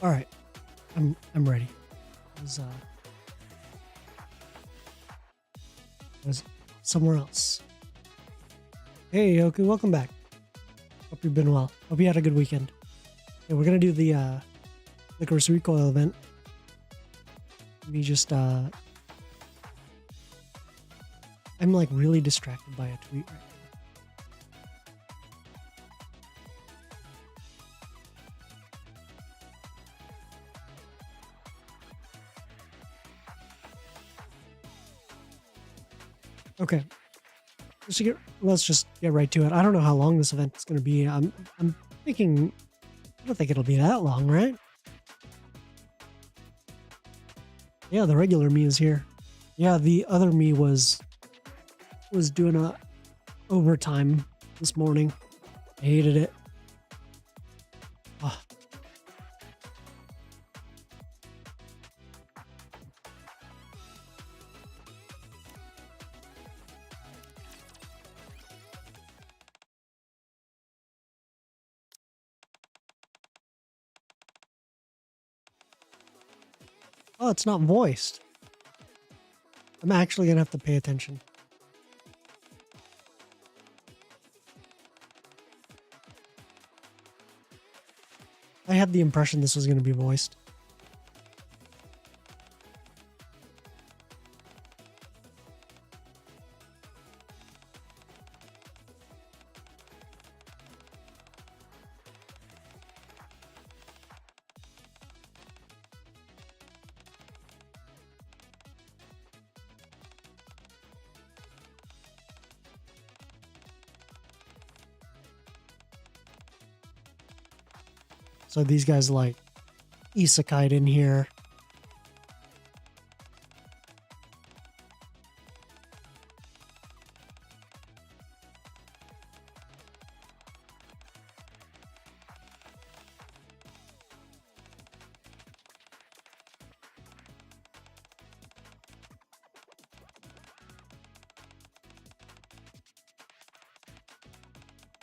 All right, I'm ready. Was somewhere else. Hey, okay, welcome back. Hope you've been well. Hope you had a good weekend. Okay, we're gonna do the NIKKE Recoil event. Let me just I'm like really distracted by a tweet right now. Okay, let's just get right to it. I don't know how long this event is going to be. I'm thinking, I don't think it'll be that long, right? Yeah, the regular me is here. Yeah, the other me was doing a overtime this morning. I hated it. Oh. Oh, it's not voiced. I'm actually gonna have to pay attention. I had the impression this was gonna be voiced. So these guys like isekai'd in here.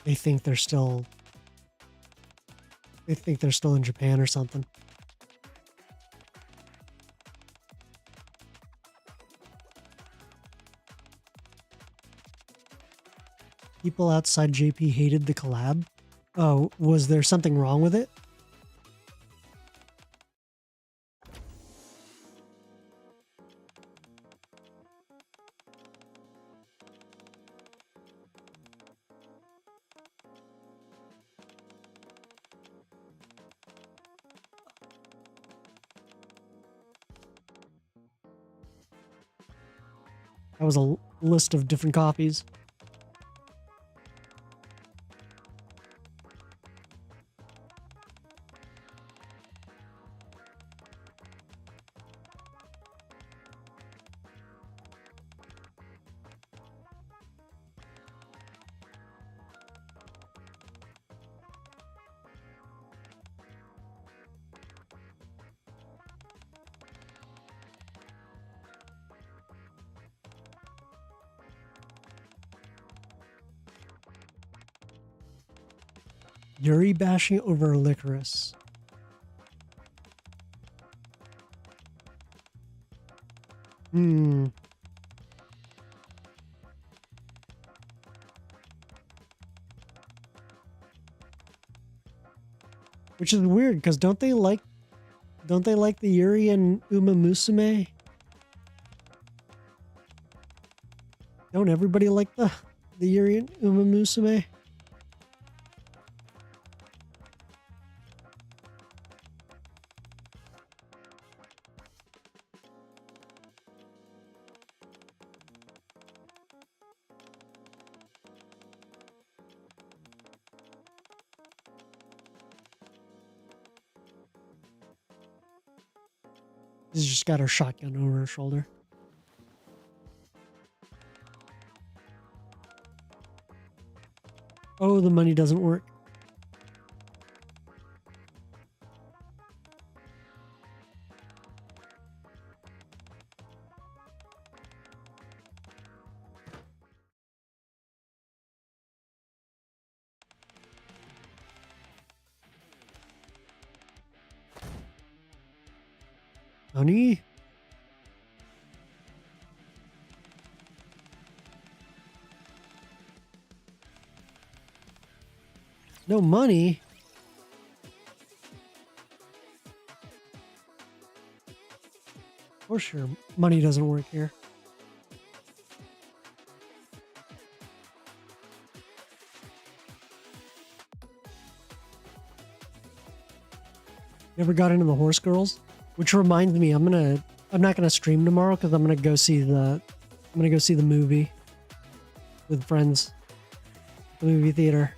They think they're still in Japan or something. People outside JP hated the collab. Oh, was there something wrong with it? That was a list of different copies. Yuri bashing over licorice. Which is weird because don't they like the Yuri and Uma Musume? Don't everybody like the Yuri and Uma Musume? She's just got her shotgun over her shoulder. Oh, the money doesn't work. Honey? No money? For sure, money doesn't work here. Never got into the horse girls, which reminds me, I'm not gonna stream tomorrow because I'm gonna go see the movie with friends, the movie theater.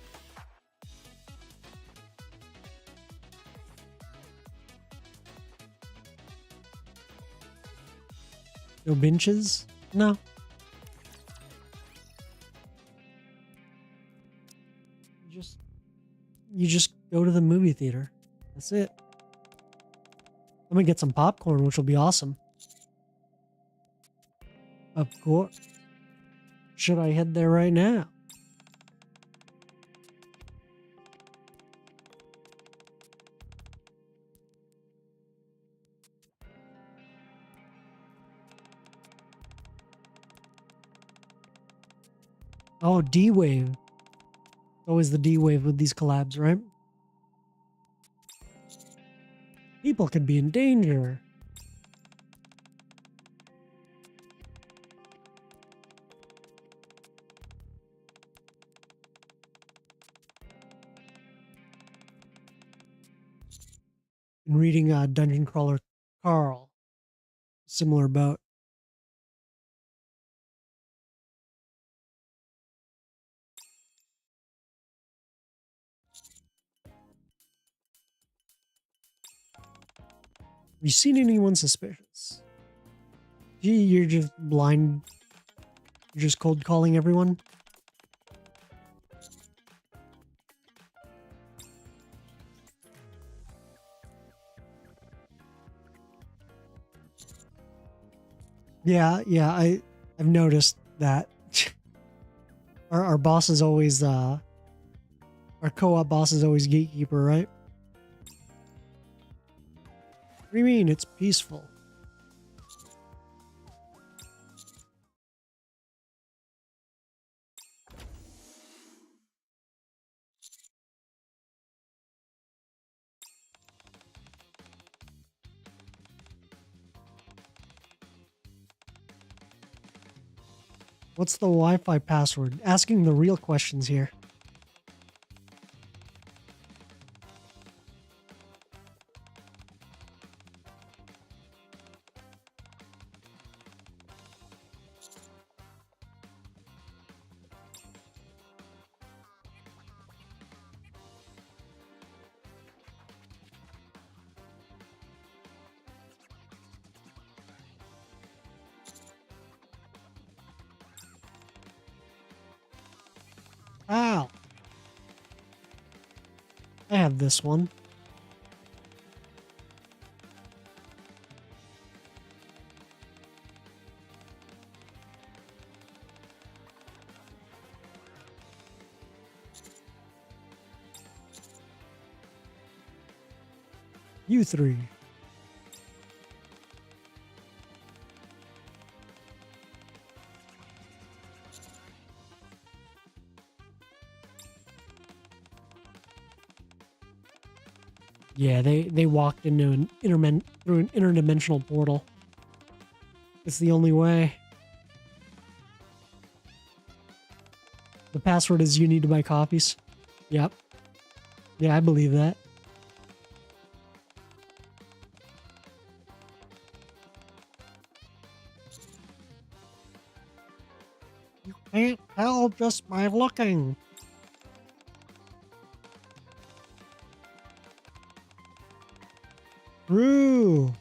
No benches? No. You just go to the movie theater. That's it. I'm gonna get some popcorn, which will be awesome. Of course. Should I head there right now? Oh, D-Wave. Always the D-Wave with these collabs, right? People could be in danger. And reading Dungeon Crawler Carl. Similar boat. Have you seen anyone suspicious? Gee, you're just blind. You're just cold calling everyone? Yeah, I've noticed that. Our boss is always our co-op boss is always gatekeeper, right? What do you mean? It's peaceful. What's the Wi-Fi password? Asking the real questions here. Ow! I have this one. You three. Yeah, they walked into an through an interdimensional portal. It's the only way. The password is you need to buy copies. Yep. Yeah, I believe that. You can't tell just by looking. True.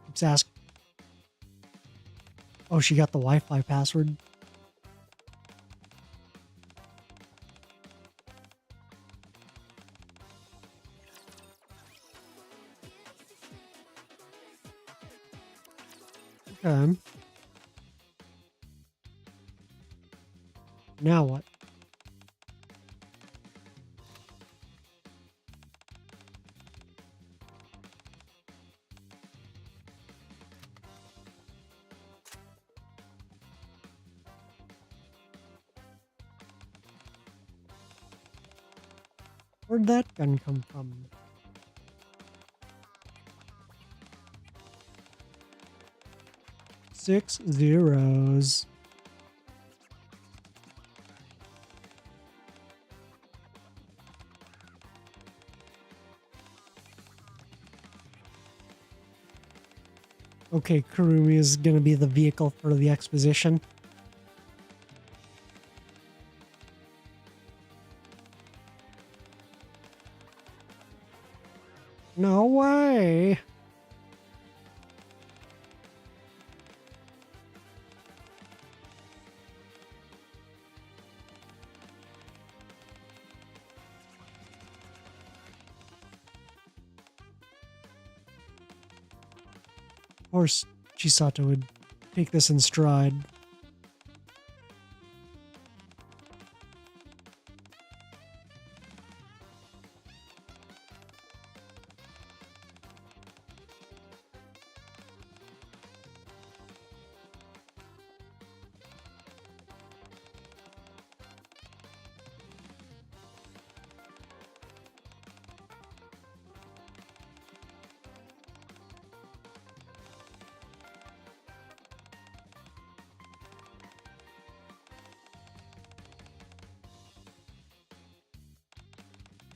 Let's ask. Oh, she got the Wi-Fi password. Okay. Now what? Where'd that gun come from? Six zeros. Okay, Kurumi is gonna be the vehicle for the exposition. No way! Of course, Chisato would take this in stride.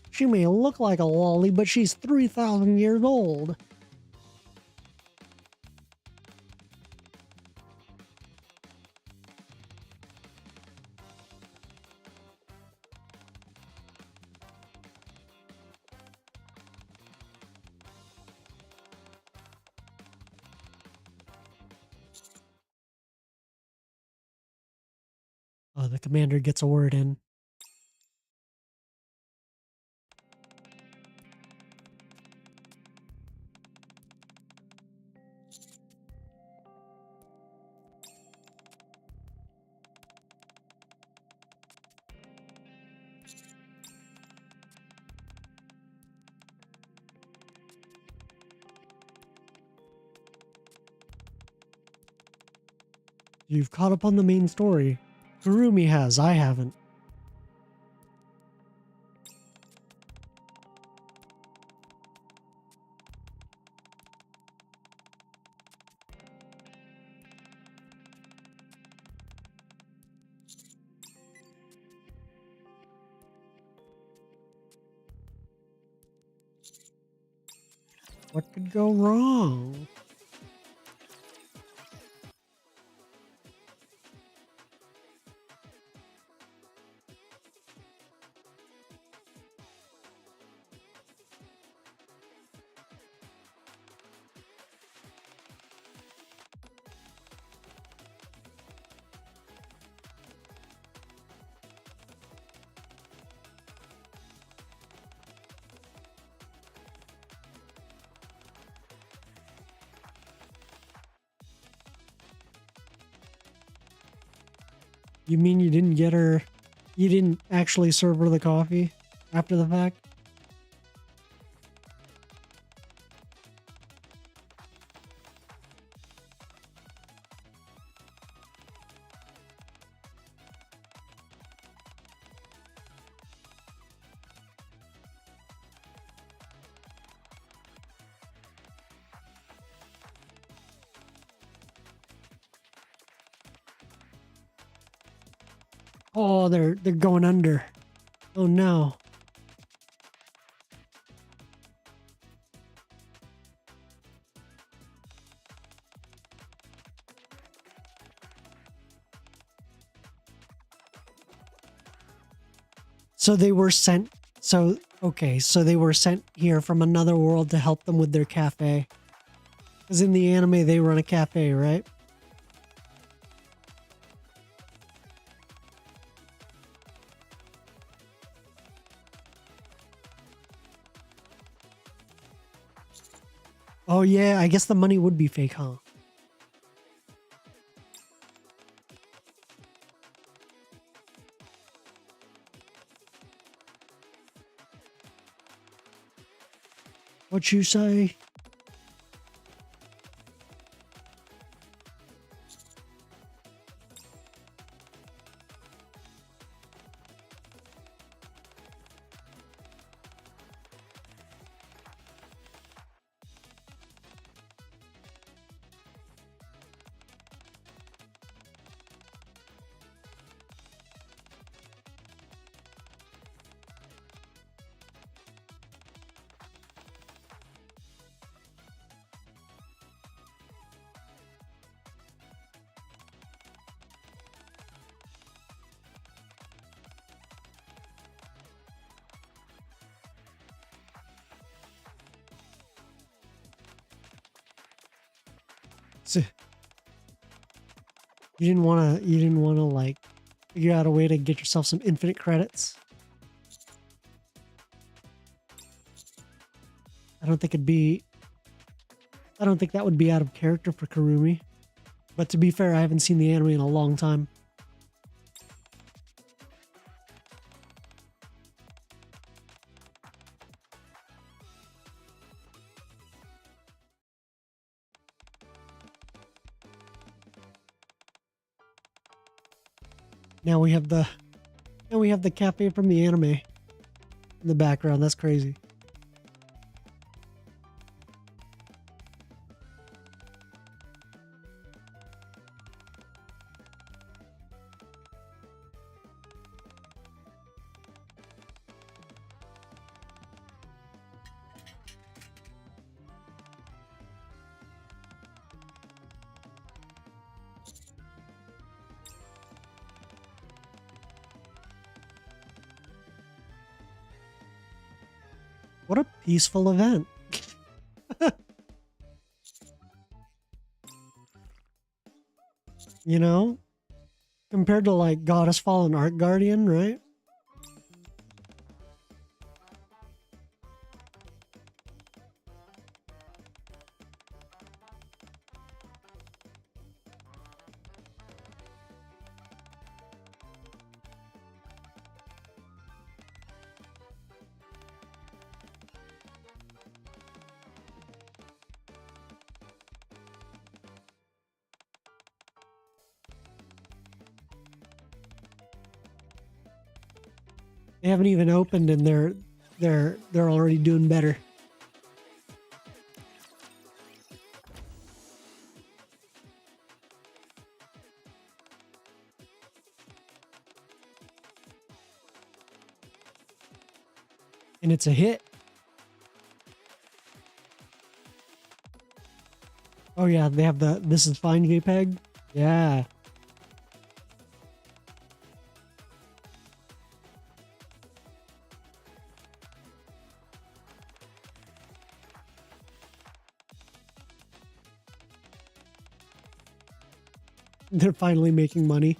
She may look like a lolly, but she's 3,000 years old. Oh, the commander gets a word in. You've caught up on the main story. Kurumi has, I haven't. What could go wrong? You mean you didn't get her, you didn't actually serve her the coffee after the fact? Oh, they're going under. Oh no. So they were sent, so, okay, so they were sent here from another world to help them with their cafe. Because in the anime, they run a cafe, right? Oh yeah, I guess the money would be fake, huh? What you say? So, you didn't wanna like figure out a way to get yourself some infinite credits? I don't think it'd be I don't think that would be out of character for Karumi. But to be fair, I haven't seen the anime in a long time. Now we have the cafe from the anime in the background. That's crazy. What a peaceful event. You know? Compared to like Goddess Fallen Art Guardian, right? They haven't even opened and they're already doing better. And it's a hit. Oh yeah, they have the This Is Fine JPEG. Yeah. They're finally making money.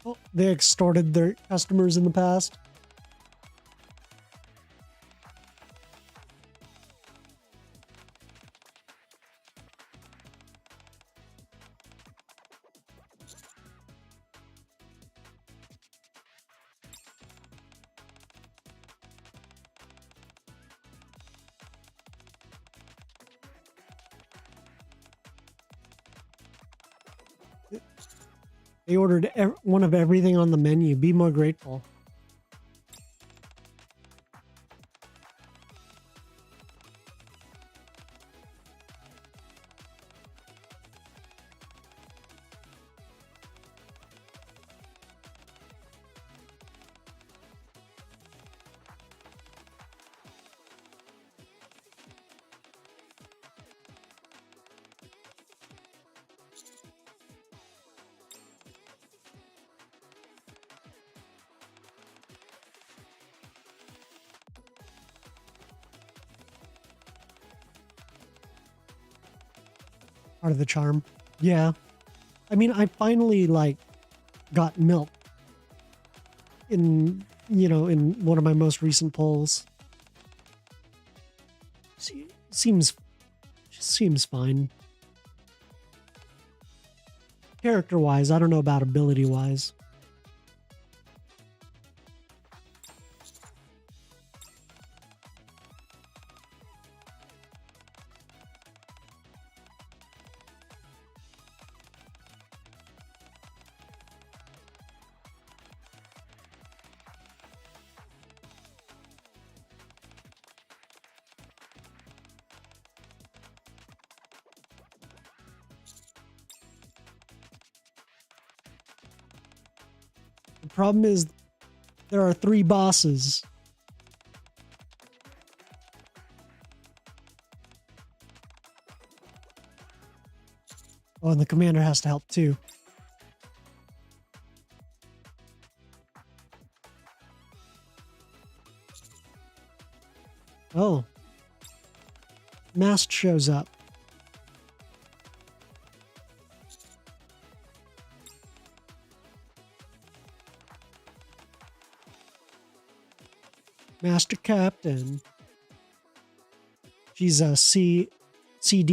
Oh, they extorted their customers in the past. They ordered one of everything on the menu. Be more grateful. Part of the charm. Yeah. I mean, I finally like got milk in, in one of my most recent polls. Seems fine. Character-wise, I don't know about ability-wise. The problem is there are 3 bosses. Oh, and the commander has to help too. Oh. Mast shows up. Master Captain. She's a CD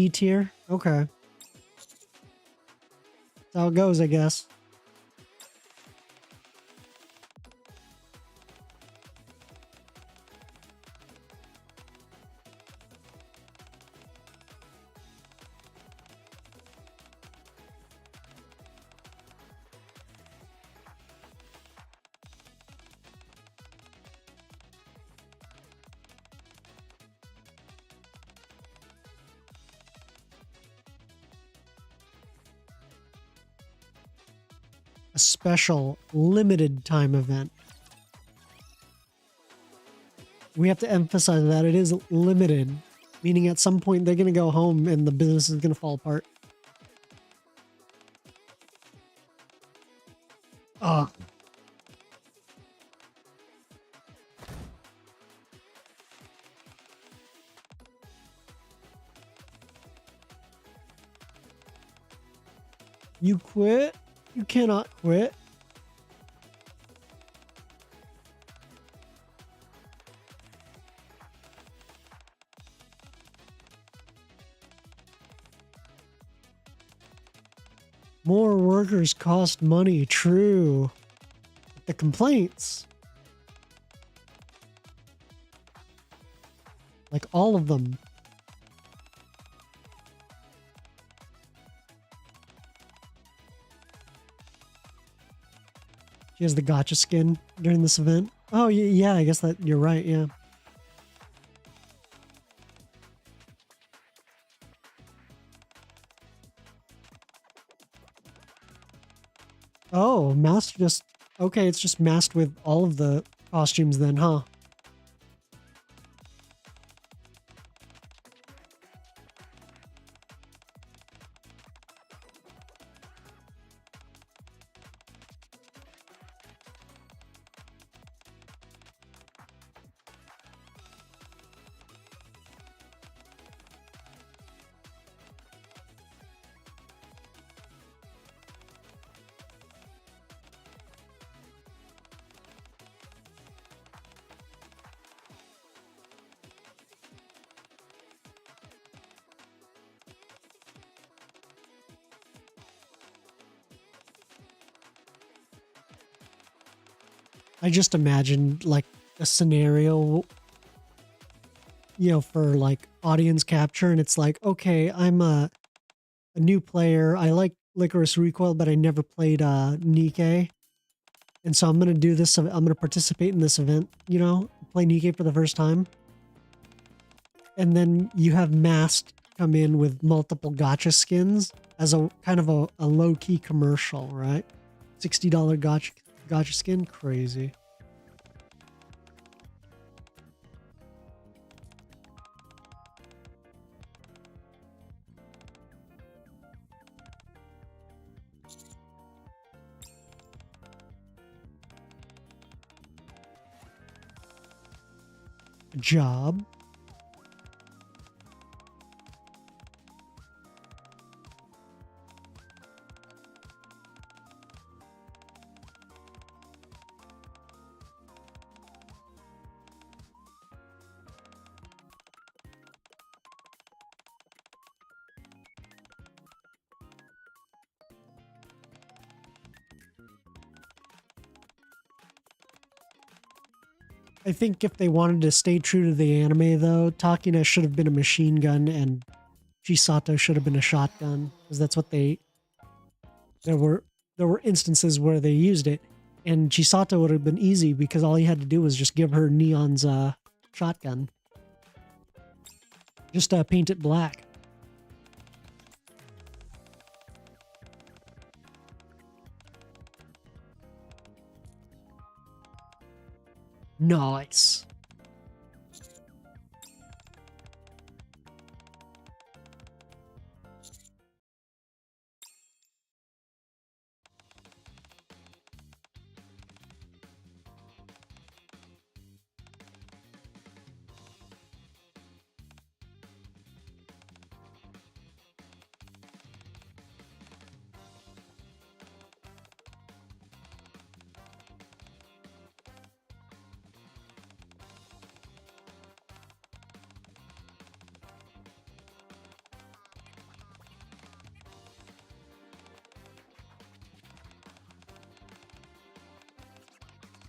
tier. Okay. That's how it goes, I guess. A special limited time event. We have to emphasize that it is limited, meaning at some point they're going to go home and the business is going to fall apart. Ugh. You quit? You cannot quit. More workers cost money, true. The complaints. Like all of them. She has the gotcha skin during this event. Oh, yeah, I guess that you're right, yeah. Oh, masked just... Okay, it's just masked with all of the costumes then, huh? I just imagined like a scenario, you know, for like audience capture, and it's like, okay, I'm a new player. I like Licorice Recoil, but I never played NIKKE. And so I'm gonna do this. I'm gonna participate in this event, you know, play NIKKE for the first time. And then you have Masked come in with multiple gotcha skins as a kind of a low-key commercial, right? $60 gotcha skin, crazy. Job. I think if they wanted to stay true to the anime, though, Takina should have been a machine gun and Chisato should have been a shotgun, because that's what they. There were instances where they used it, and Chisato would have been easy because all he had to do was just give her Neon's shotgun. Just paint it black. Nice.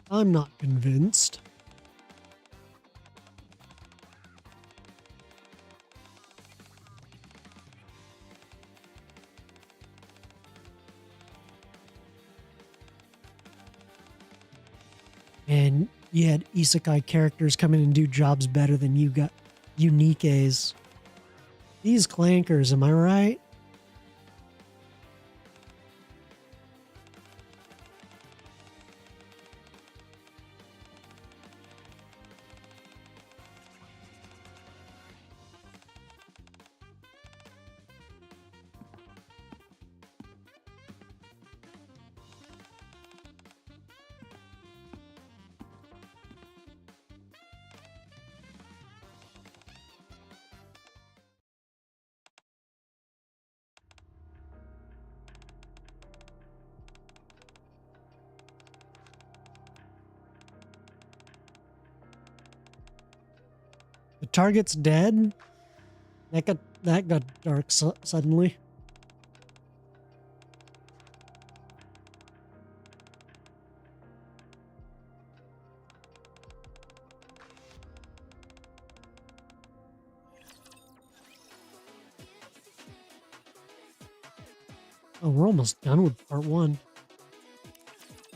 I'm not convinced. And you had isekai characters come in and do jobs better than you got NIKKEs. These clankers, am I right? The target's dead? That got dark suddenly. Oh, we're almost done with part 1.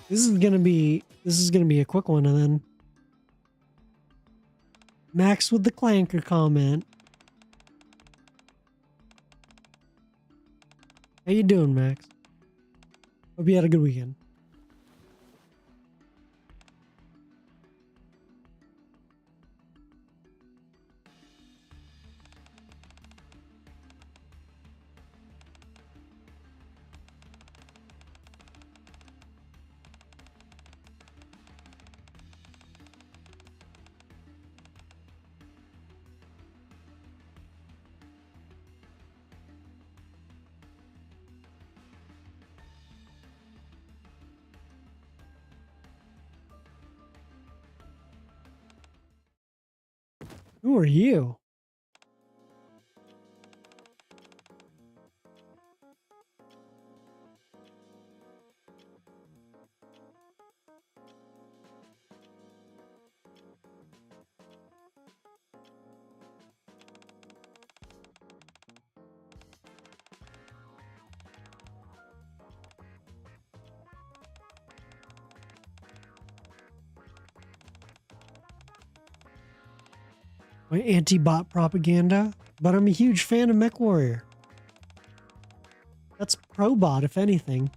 This is gonna be a quick one, and then Max with the clanker comment. How you doing, Max? Hope you had a good weekend. Who are you? My anti-bot propaganda? But I'm a huge fan of MechWarrior. That's pro-bot, if anything.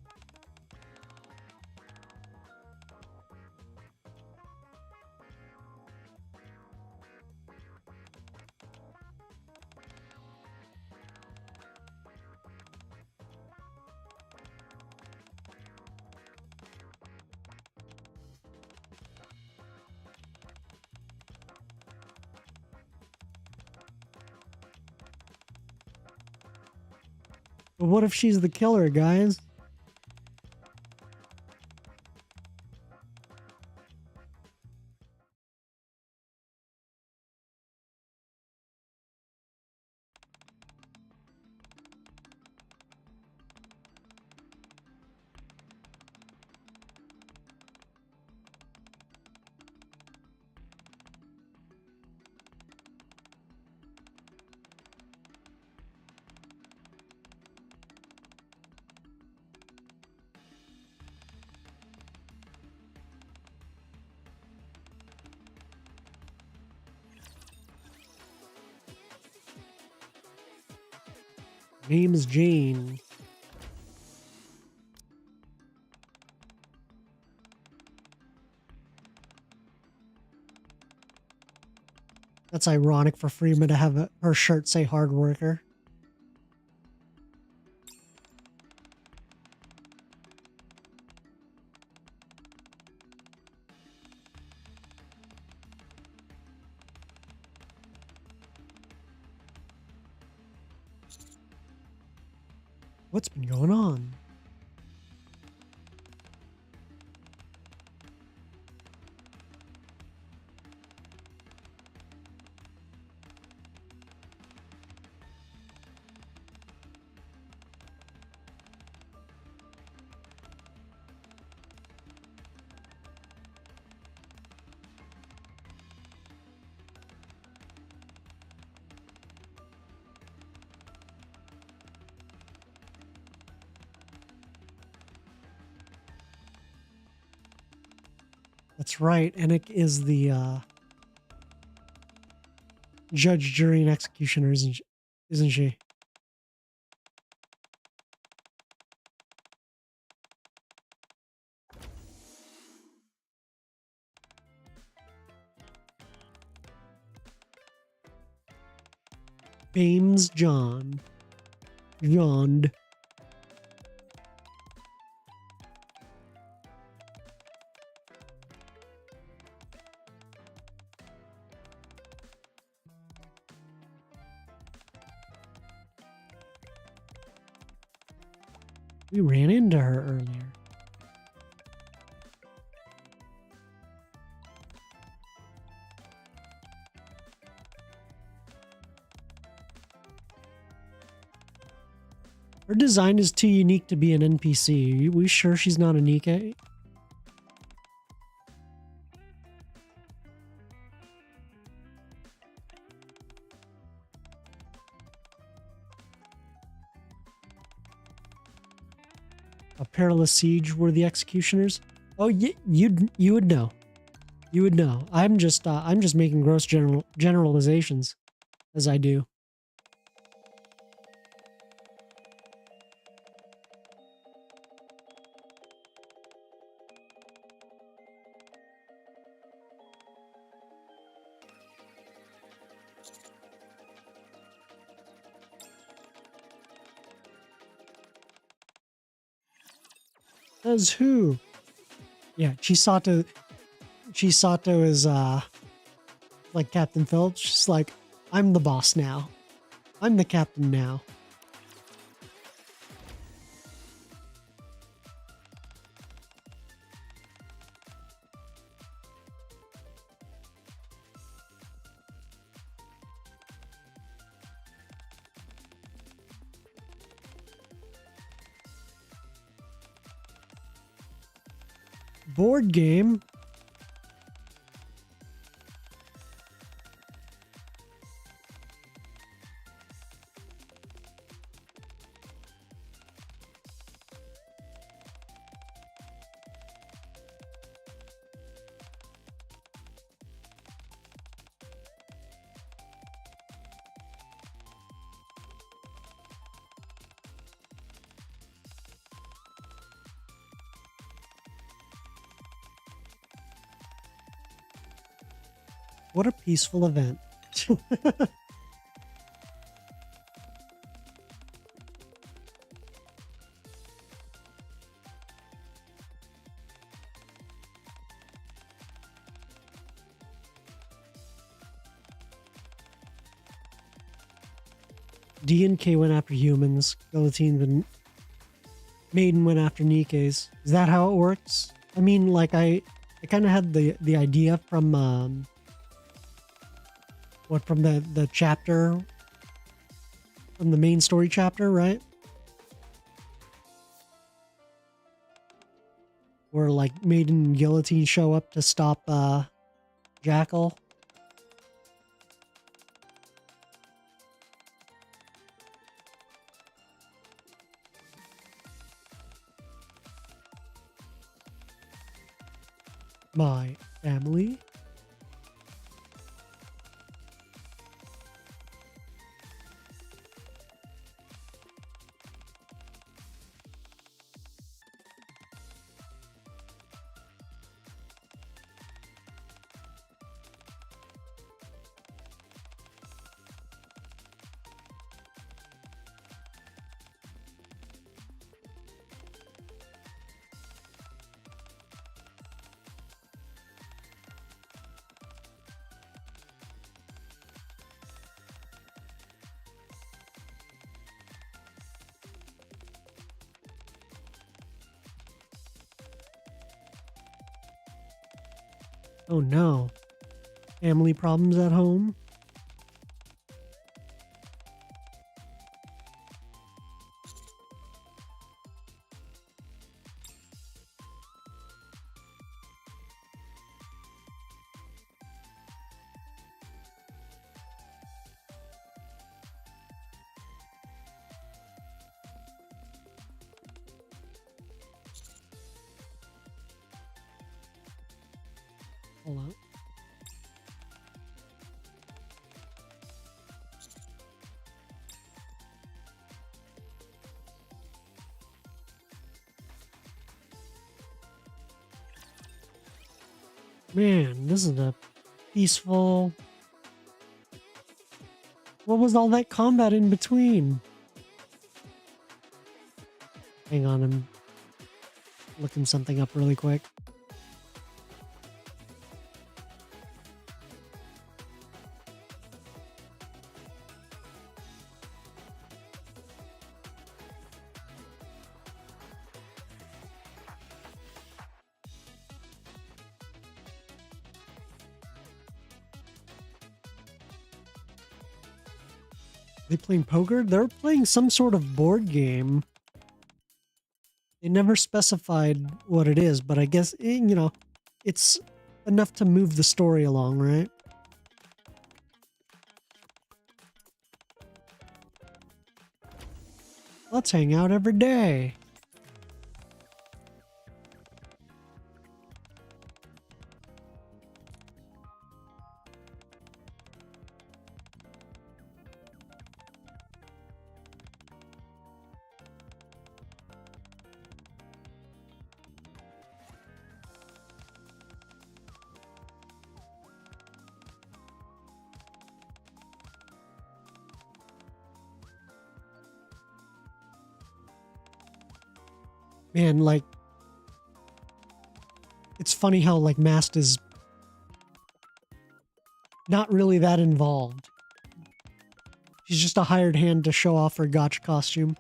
But what if she's the killer, guys? Name is Jane. That's ironic for Freeman to have her shirt say hard worker. What's been going on? That's right. NIKKE is the judge, jury, and executioner, isn't she? Bames John. Yawned. We ran into her earlier. Her design is too unique to be an NPC. Are we sure she's not a NIKKE? A perilous siege were the executioners. Oh, you would know. You would know. I'm just making gross generalizations, as I do. Says who? Yeah, Chisato is like Captain Phillips. She's like, I'm the boss now. I'm the captain now. Board game. What a peaceful event. D and K went after humans. Guillotine and Maiden went after Nikke's. Is that how it works? I mean, like I kind of had the idea from from the chapter, from the main story chapter, right? Where like Maiden and Guillotine show up to stop Jackal. My family. Oh no. Family problems at home? Hold on. Man, this is a peaceful... What was all that combat in between? Hang on, I'm looking something up really quick. They playing poker? They're playing some sort of board game. They never specified what it is, but I guess, you know, it's enough to move the story along, right? Let's hang out every day. Man, like, it's funny how, like, Mast is not really that involved. She's just a hired hand to show off her gotcha costume.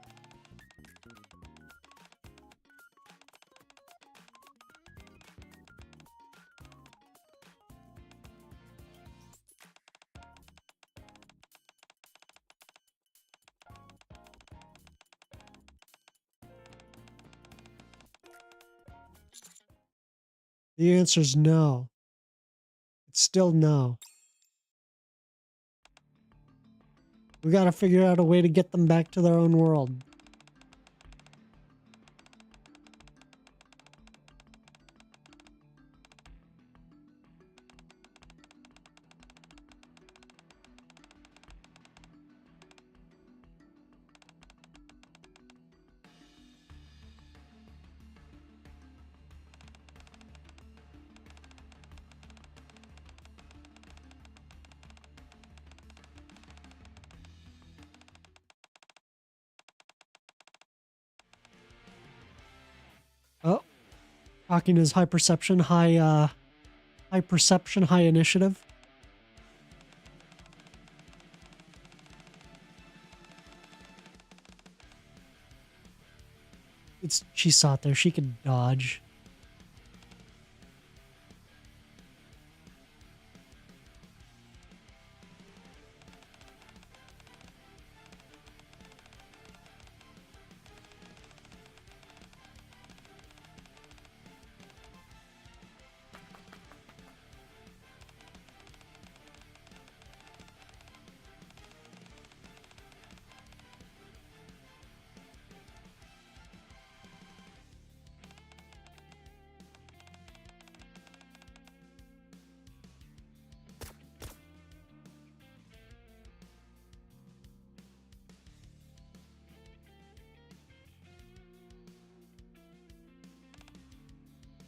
The answer's no. It's still no. We gotta figure out a way to get them back to their own world. Oh, talking is high perception, high perception, high initiative. She saw it there. She could dodge.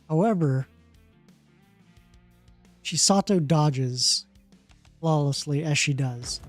However, Chisato dodges flawlessly as she does.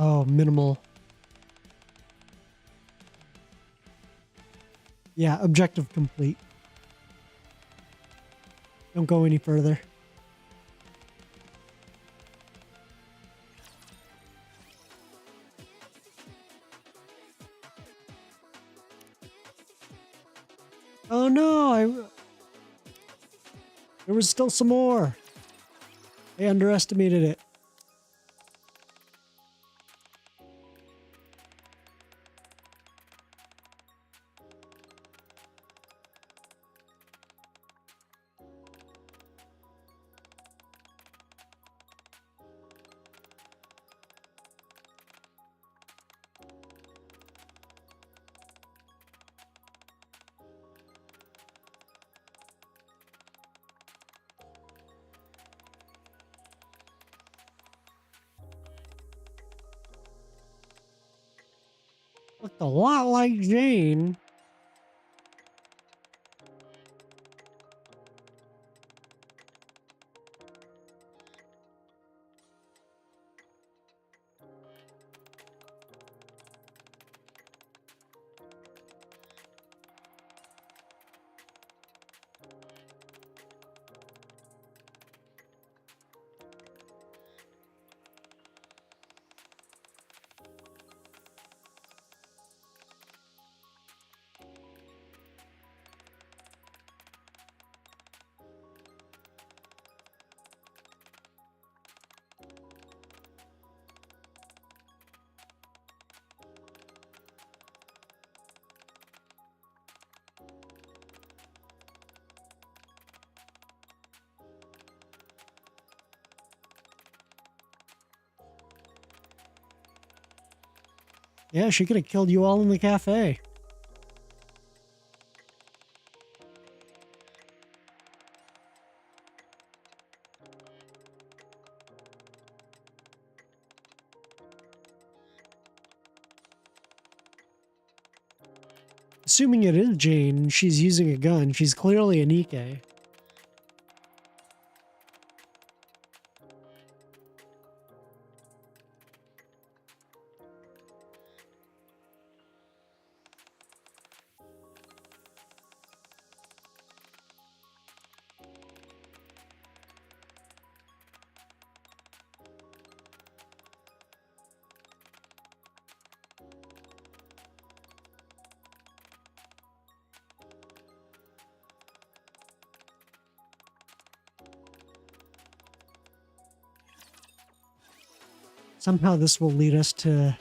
Oh, minimal. Yeah, objective complete. Don't go any further. Oh no, there was still some more. I underestimated it. Looked a lot like Jane. Yeah, she could have killed you all in the cafe. Assuming it is Jane, she's using a gun. She's clearly a NIKKE. Somehow this will lead us to...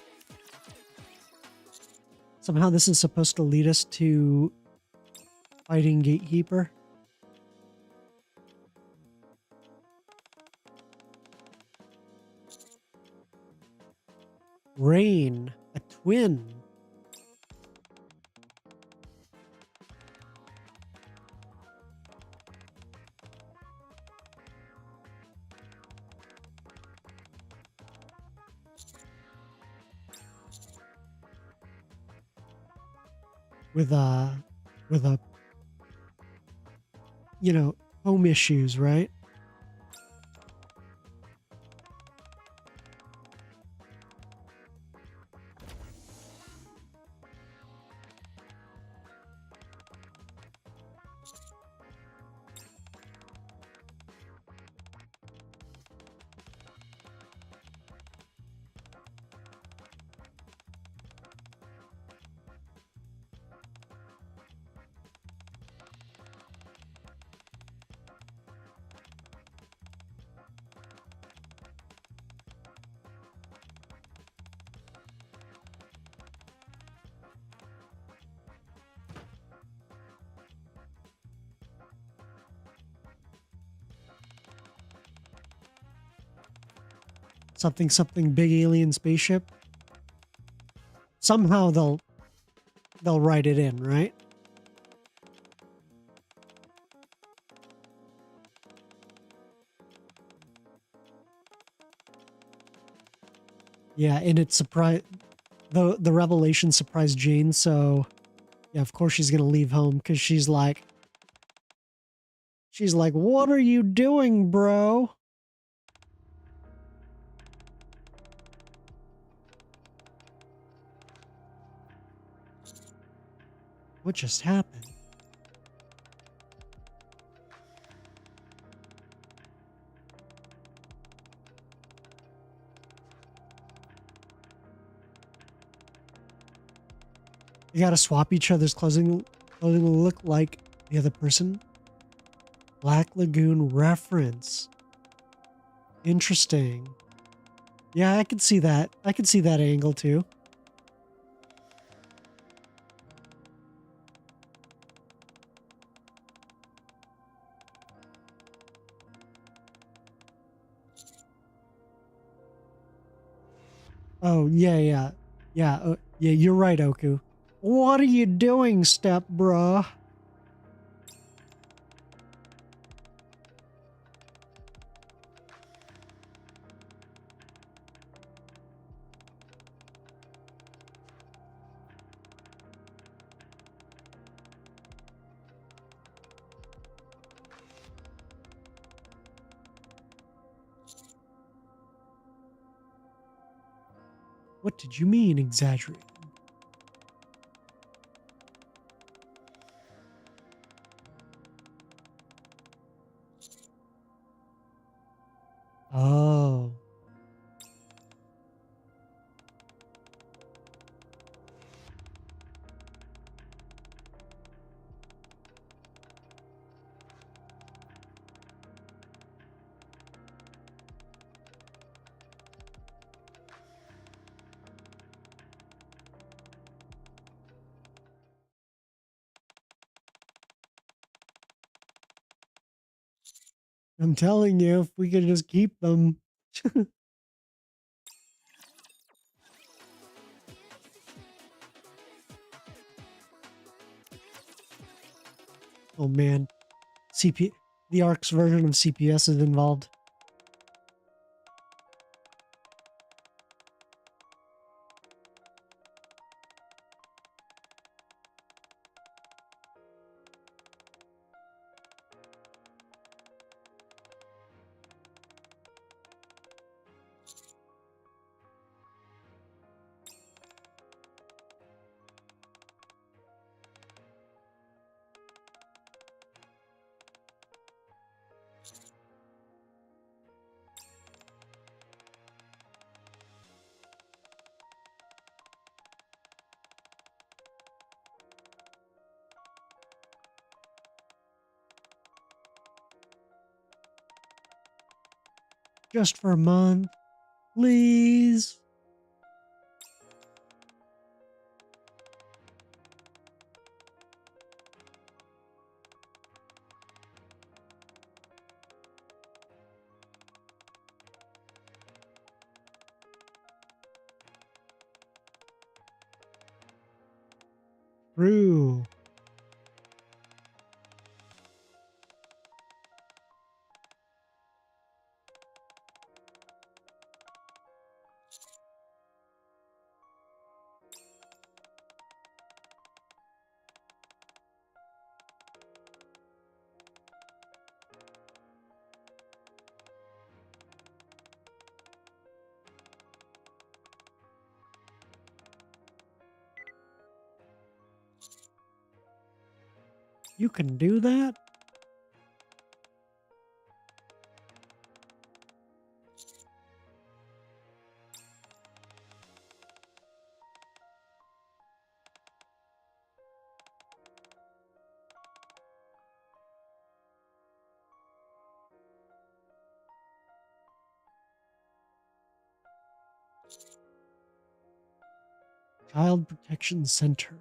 Somehow this is supposed to lead us to fighting Gatekeeper. Rain, a twin. With a, you know, home issues, right? Something something big alien spaceship. Somehow they'll write it in, right? Yeah, and it surprised the revelation surprised Jane, so yeah, of course she's gonna leave home because she's like, what are you doing, bro? What just happened? You gotta swap each other's clothing to look like the other person. Black Lagoon reference. Interesting. Yeah, I can see that. I can see that angle too. Oh, yeah, yeah. Yeah, you're right, Oku. What are you doing, step bruh? What did you mean, exaggerating? Oh. I'm telling you, if we could just keep them. Oh man. The ARC's version of CPS is involved. Just for a month. Please. True. You can do that? Child Protection Center.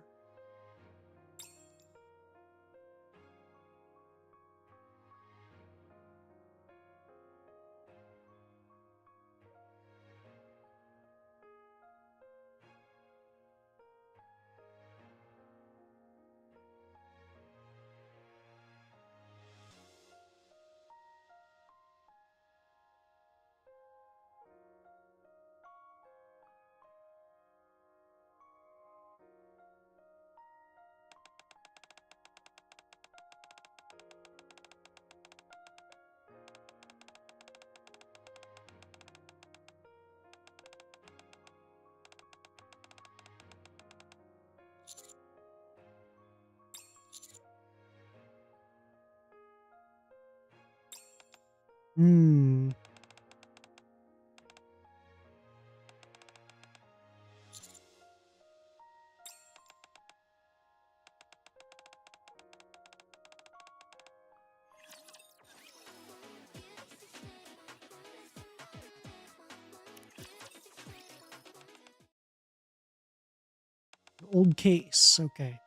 Hmm. Old case. Okay.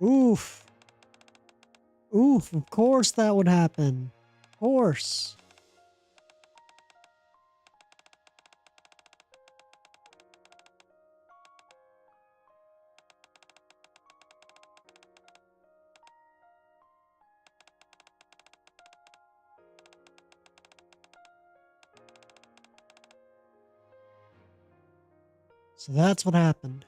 Oof. Oof. Of course that would happen. Of course. So that's what happened.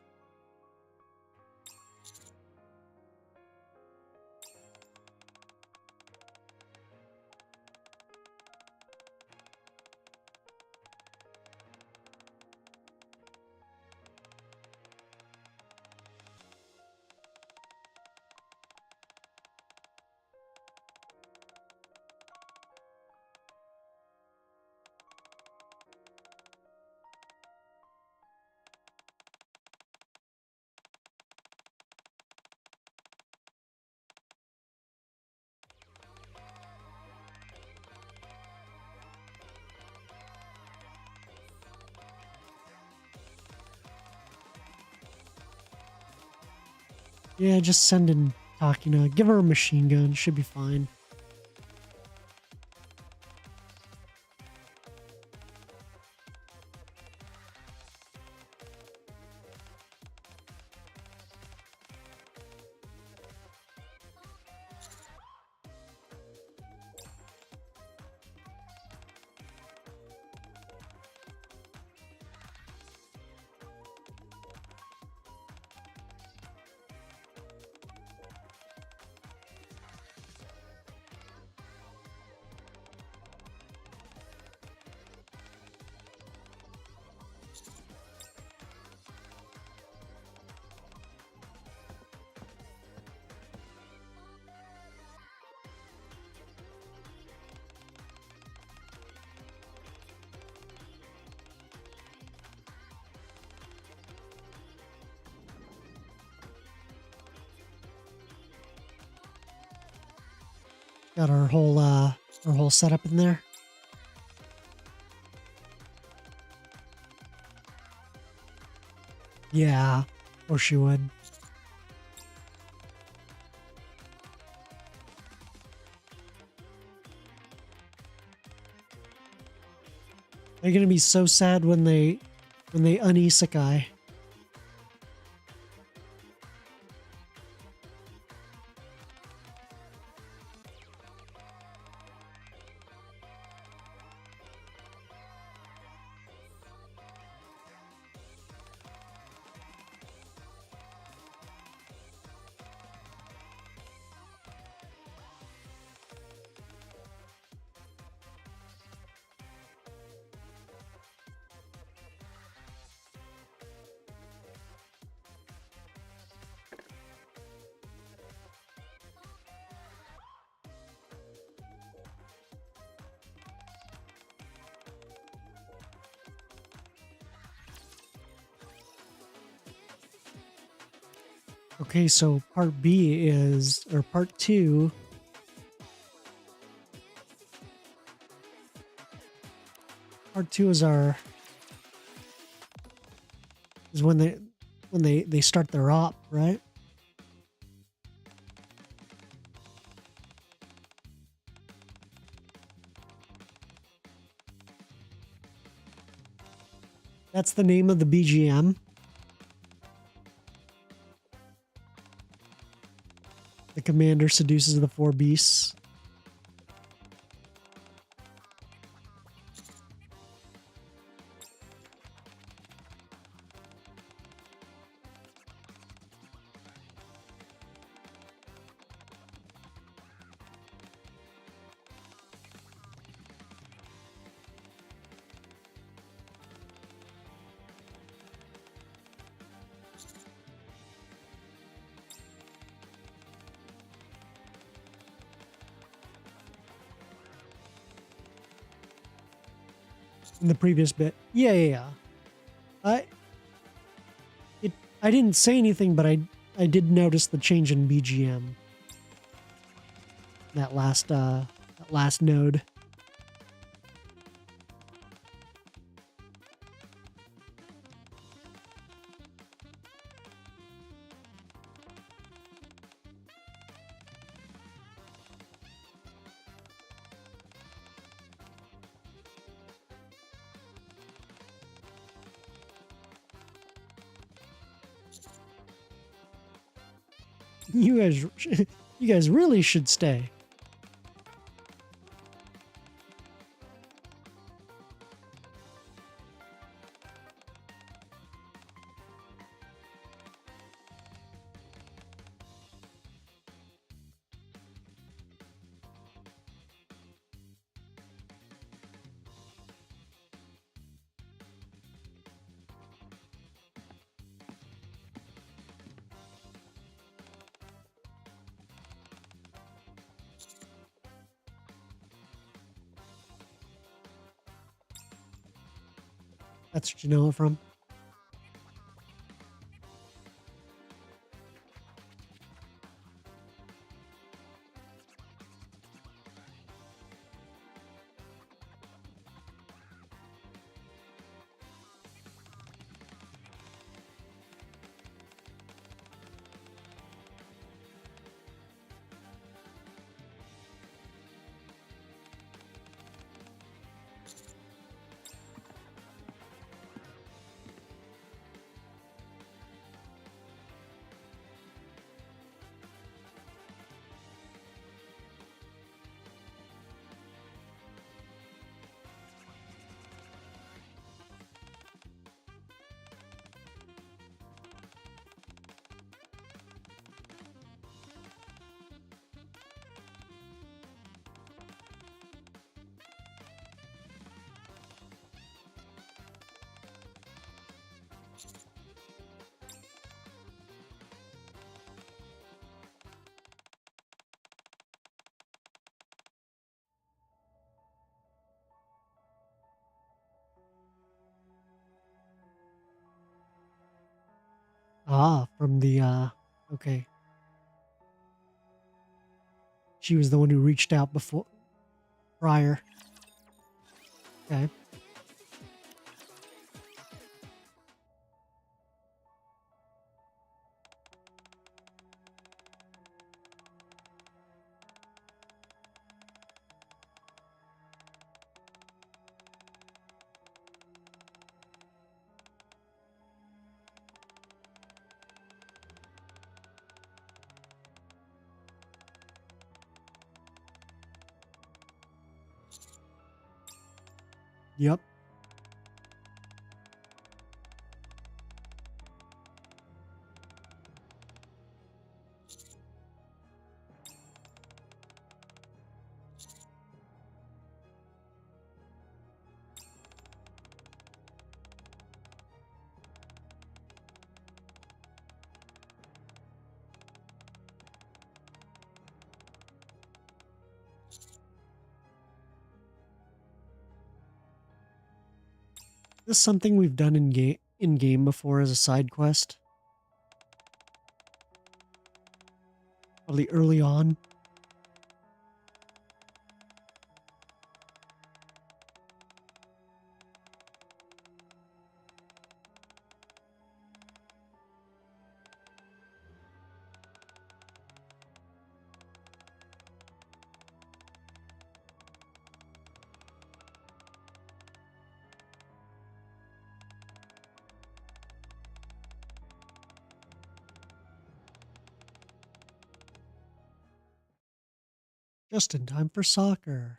Yeah, just send in Takina. Give her a machine gun. Should be fine. Got our whole setup in there. Yeah, or she would. They're gonna be so sad when they unisekai. Okay, so part B is, or part two. Part two is when they start their op, right? That's the name of the BGM. The commander seduces the four beasts. in the previous bit. Yeah, yeah, yeah. I it I didn't say anything, but I did notice the change in BGM. That last node. You guys you guys really should stay. That's what you know it from. Ah, from the okay. She was the one who reached out before prior. Okay. Yep. This is something we've done in game before as a side quest. Probably early on. Just in time for soccer.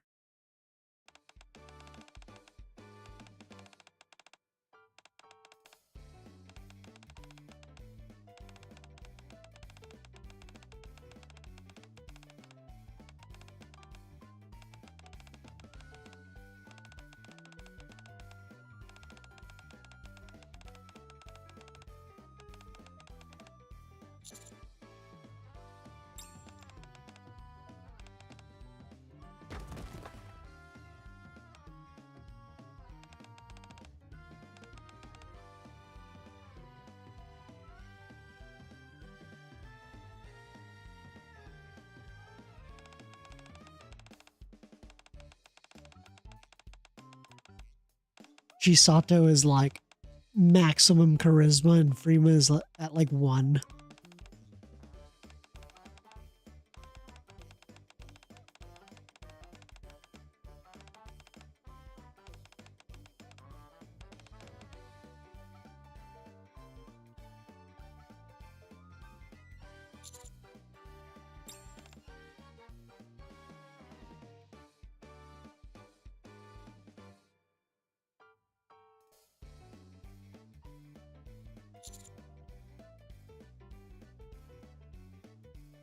Chisato is like maximum charisma and Frima is at like 1.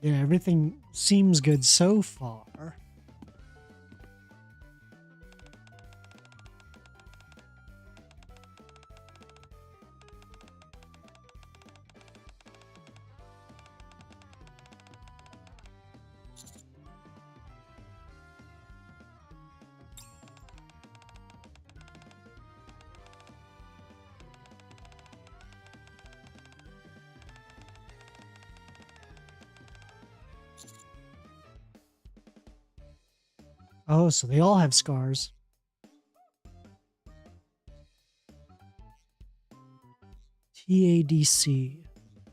Yeah, everything seems good so far. Oh, so they all have scars. TADC.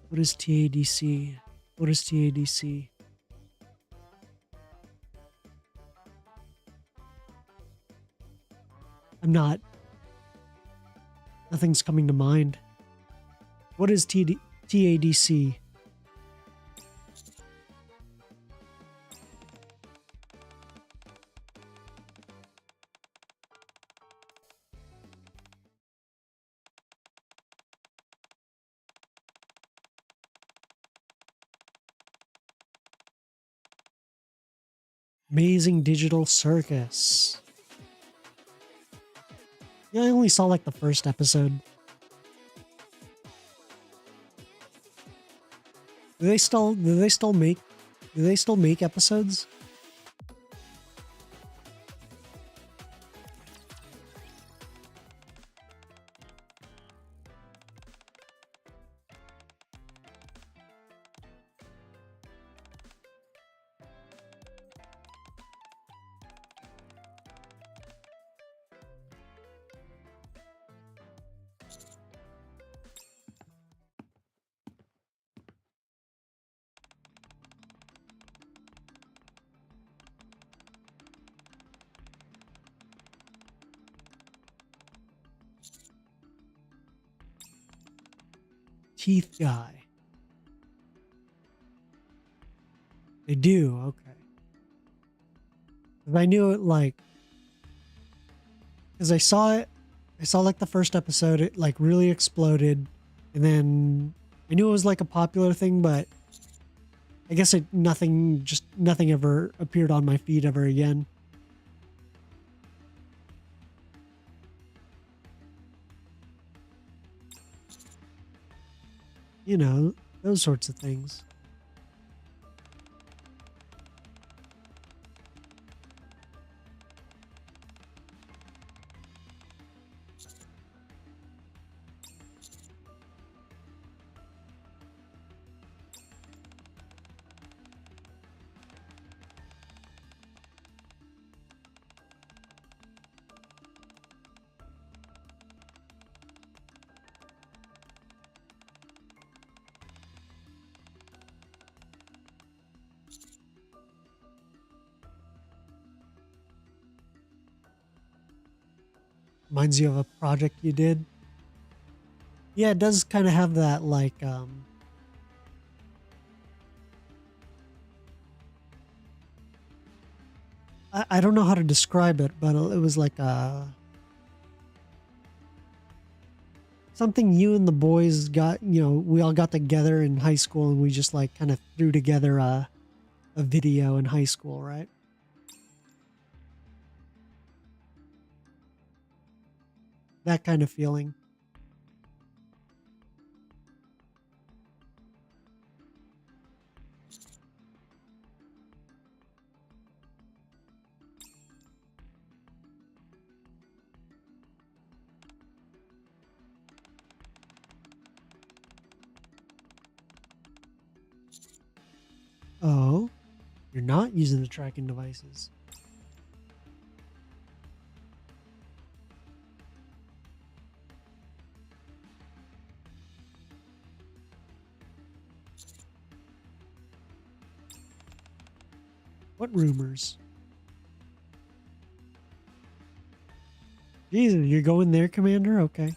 What is TADC? What is TADC? I'm not. Nothing's coming to mind. What is TADC? Amazing Digital Circus. Yeah, I only saw like the first episode. Do they still make episodes? Teeth guy. They do, okay. 'Cause I knew it like, because I saw like the first episode, it like really exploded, and then I knew it was like a popular thing, but I guess nothing ever appeared on my feed ever again. You know, those sorts of things. Reminds you of a project you did. Yeah, it does kind of have that like I don't know how to describe it, but it was like something you and the boys got, you know, we all got together in high school and we just like kind of threw together a video in high school, right? That kind of feeling. Oh, you're not using the tracking devices. What rumors? Jesus, you're going there, Commander? Okay.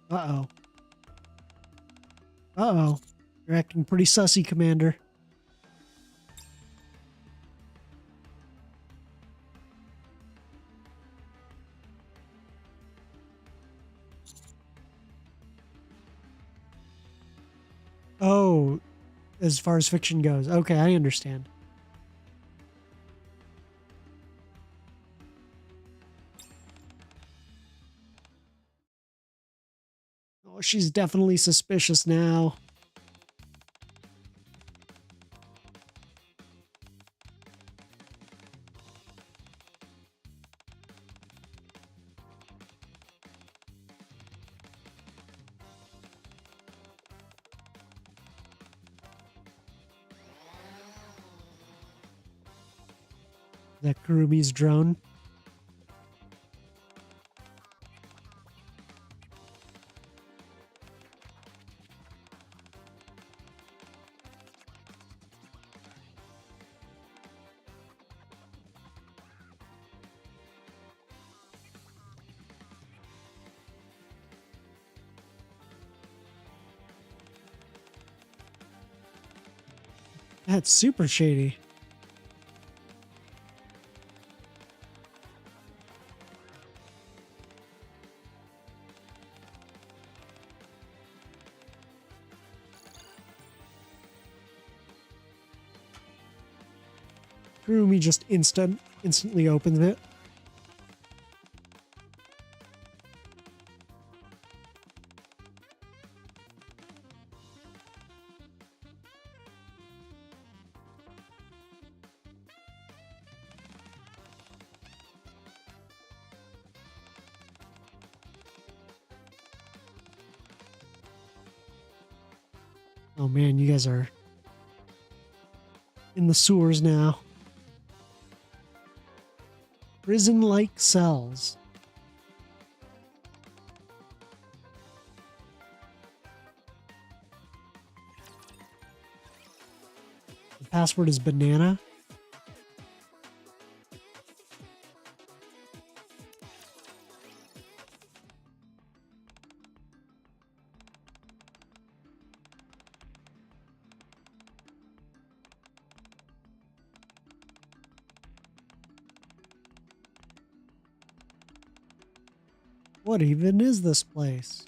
Uh-oh. Uh-oh. You're acting pretty sussy, Commander. Oh, as far as fiction goes. Okay, I understand. Oh, she's definitely suspicious now. That Kurumi's drone. That's super shady. Kurumi just instantly opens it. Oh man, you guys are in the sewers now. Prison-like cells. The password is banana. What even is this place?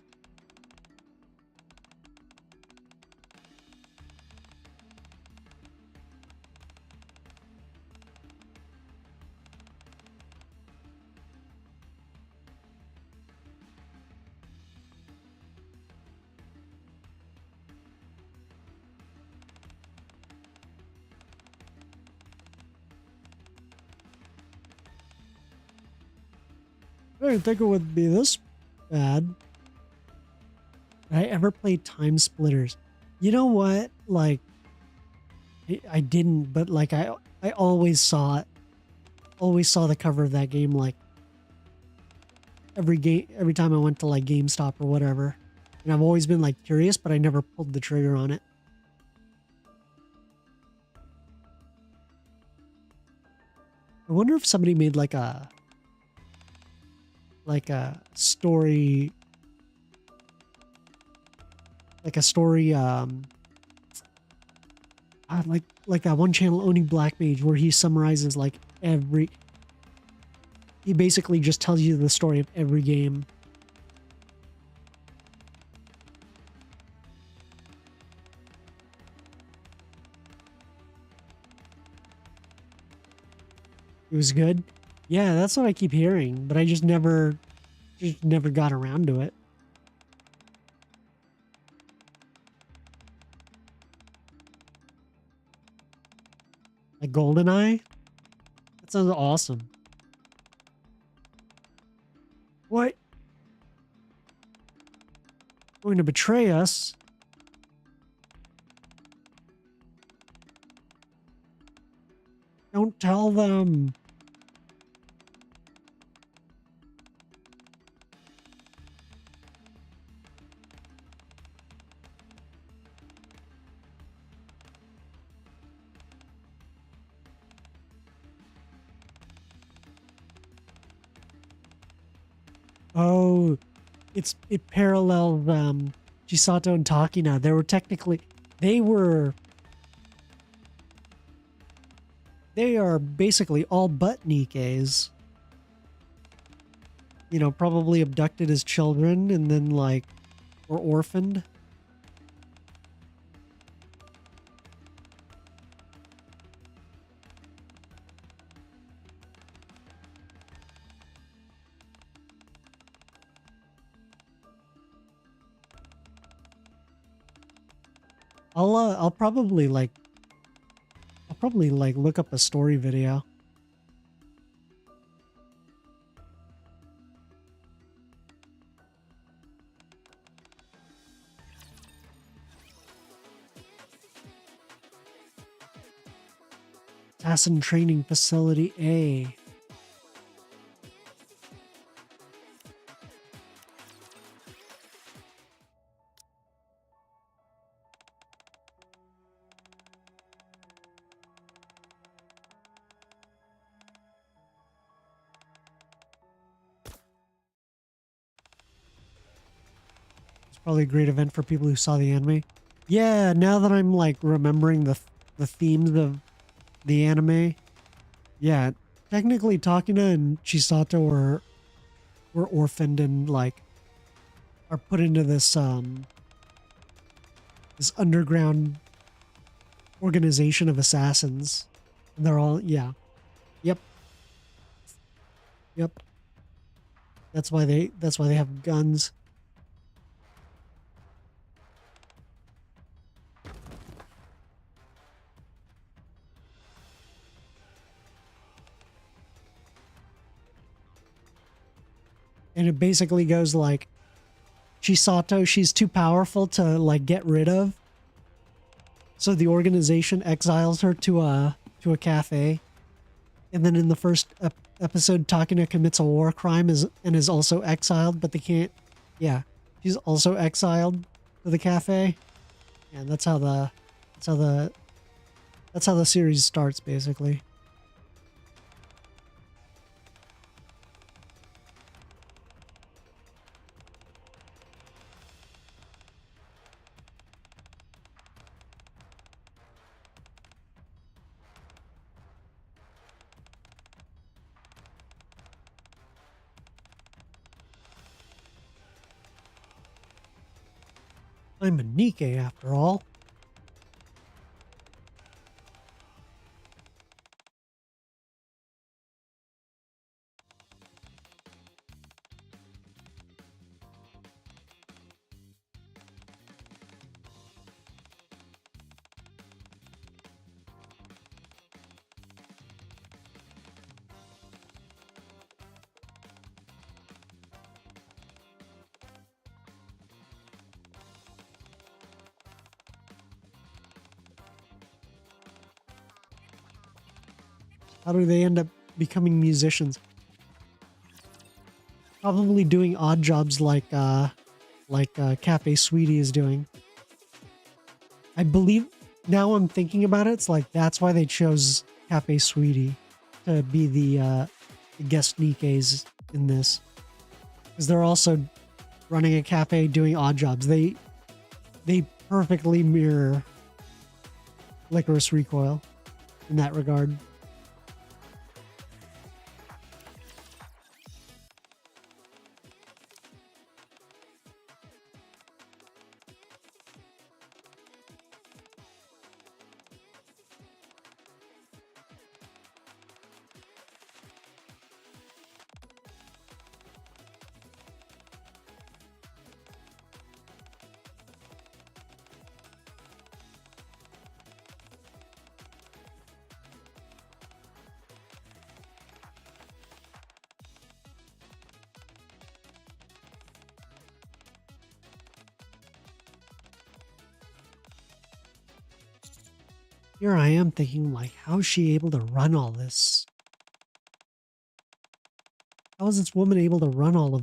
I didn't think it would be this bad. Did I ever play Time Splitters? You know what? Like, I didn't, but like I always saw it. Always saw the cover of that game like every time I went to like GameStop or whatever. And I've always been like curious, but I never pulled the trigger on it. I wonder if somebody made like a story, like that one channel, Owning Black Mage, where he summarizes like he basically just tells you the story of every game. It was good. Yeah, that's what I keep hearing, but I just never got around to it. Like GoldenEye? That sounds awesome. What? Going to betray us? Don't tell them. Oh, it paralleled Chisato and Takina. They are basically all but Nikke's. You know, probably abducted as children and then like were orphaned. I'll probably look up a story video. Assassin Training Facility A. It's probably a great event for people who saw the anime. Yeah, now that I'm like remembering the themes of the anime, yeah, technically Takina and Chisato were orphaned and like are put into this underground organization of assassins. And they're all yeah. Yep. Yep. That's why they have guns. And it basically goes like Chisato, she's too powerful to like get rid of. So the organization exiles her to a cafe. And then in the first episode, Takina commits a war crime and is also exiled, but they can't. Yeah, she's also exiled to the cafe, and that's how the series starts basically. I'm a NIKKE after all. How do they end up becoming musicians? Probably doing odd jobs like Cafe Sweetie is doing. I believe now I'm thinking about it, it's like that's why they chose Cafe Sweetie to be the guest NIKKEs in this. Because they're also running a cafe doing odd jobs. They perfectly mirror Licorice Recoil in that regard. here I am thinking, like, how is she able to run all this? How is this woman able to run all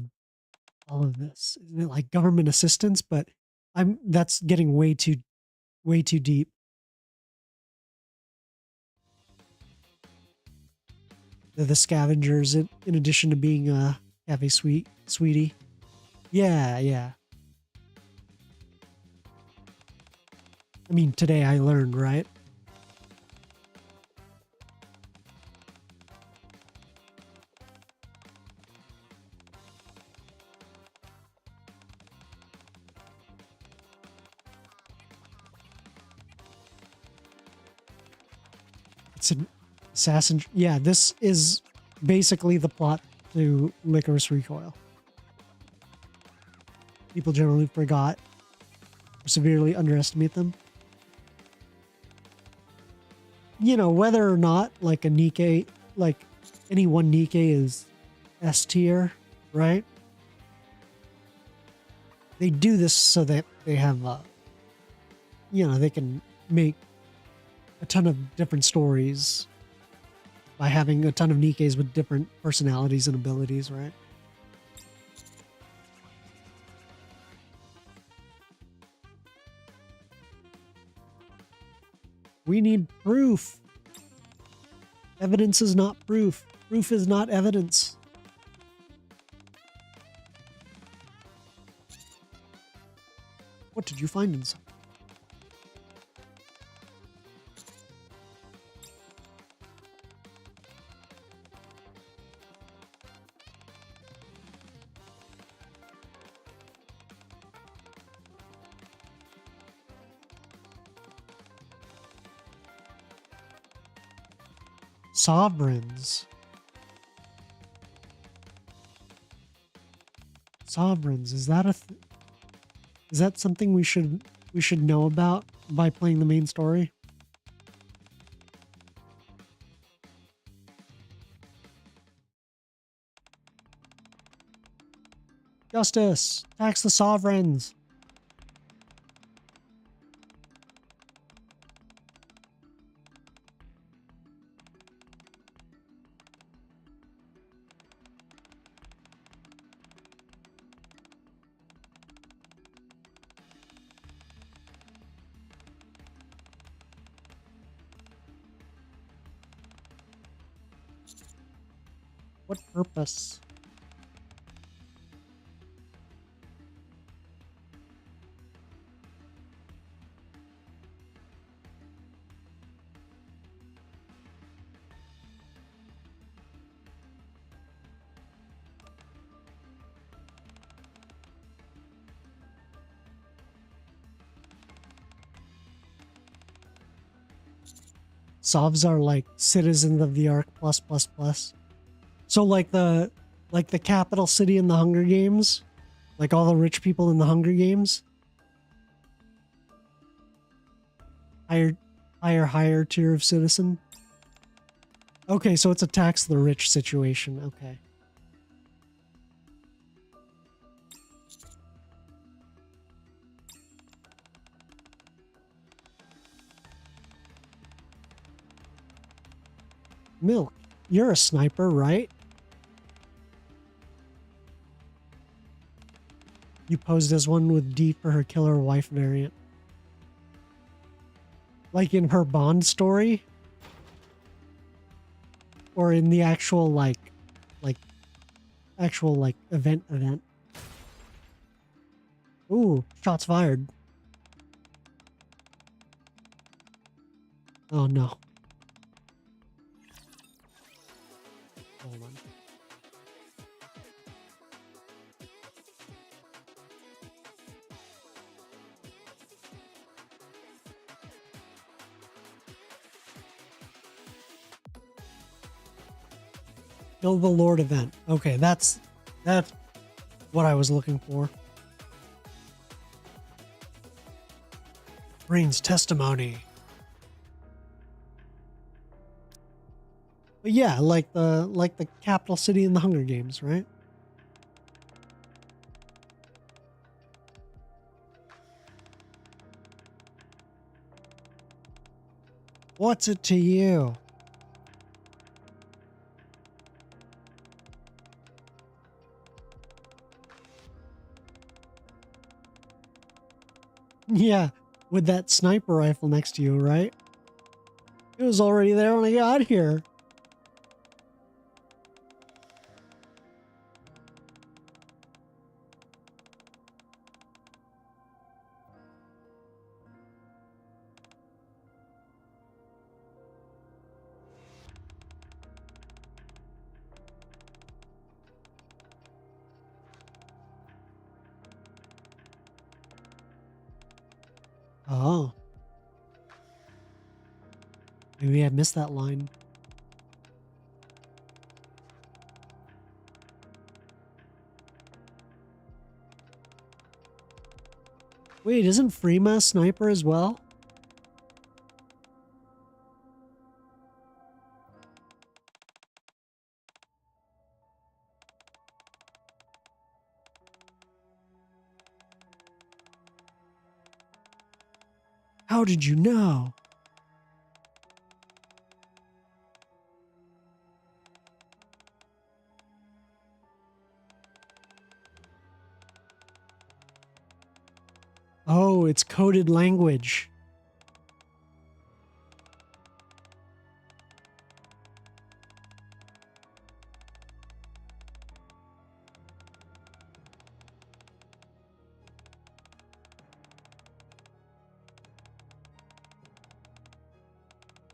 of this? Isn't it like government assistance? But that's getting way too deep. They're the scavengers in addition to being a cafe sweetie. Yeah, yeah. I mean, today I learned, right? It's an assassin. Yeah, this is basically the plot to Licorice Recoil. People generally forgot or severely underestimate them. You know, whether or not like a NIKKE, like any one NIKKE is S tier, right? They do this so that they have, you know, they can make a ton of different stories by having a ton of NIKKEs with different personalities and abilities, right? We need proof. Evidence is not proof. Proof is not evidence. What did you find inside? Sovereigns. Sovereigns. Is that is that something we should know about by playing the main story? Justice. Tax the sovereigns. What purpose? Sovs are like citizens of the Ark plus plus plus. So like the capital city in the Hunger Games, like all the rich people in the Hunger Games. Higher tier of citizen. Okay, so it's a tax the rich situation. Okay. Milk, you're a sniper, right? You posed as one with D for her killer wife variant. Like in her Bond story? Or in the actual actual event. Ooh, shots fired. Oh no. Hold on. Kill the Lord event. Okay, that's what I was looking for. Brain's testimony. But yeah, like the capital city in the Hunger Games, right? What's it to you? Yeah, with that sniper rifle next to you, right? It was already there when I got here. Oh. Maybe I missed that line. Wait, isn't Freema a sniper as well? How did you know? Oh, it's coded language.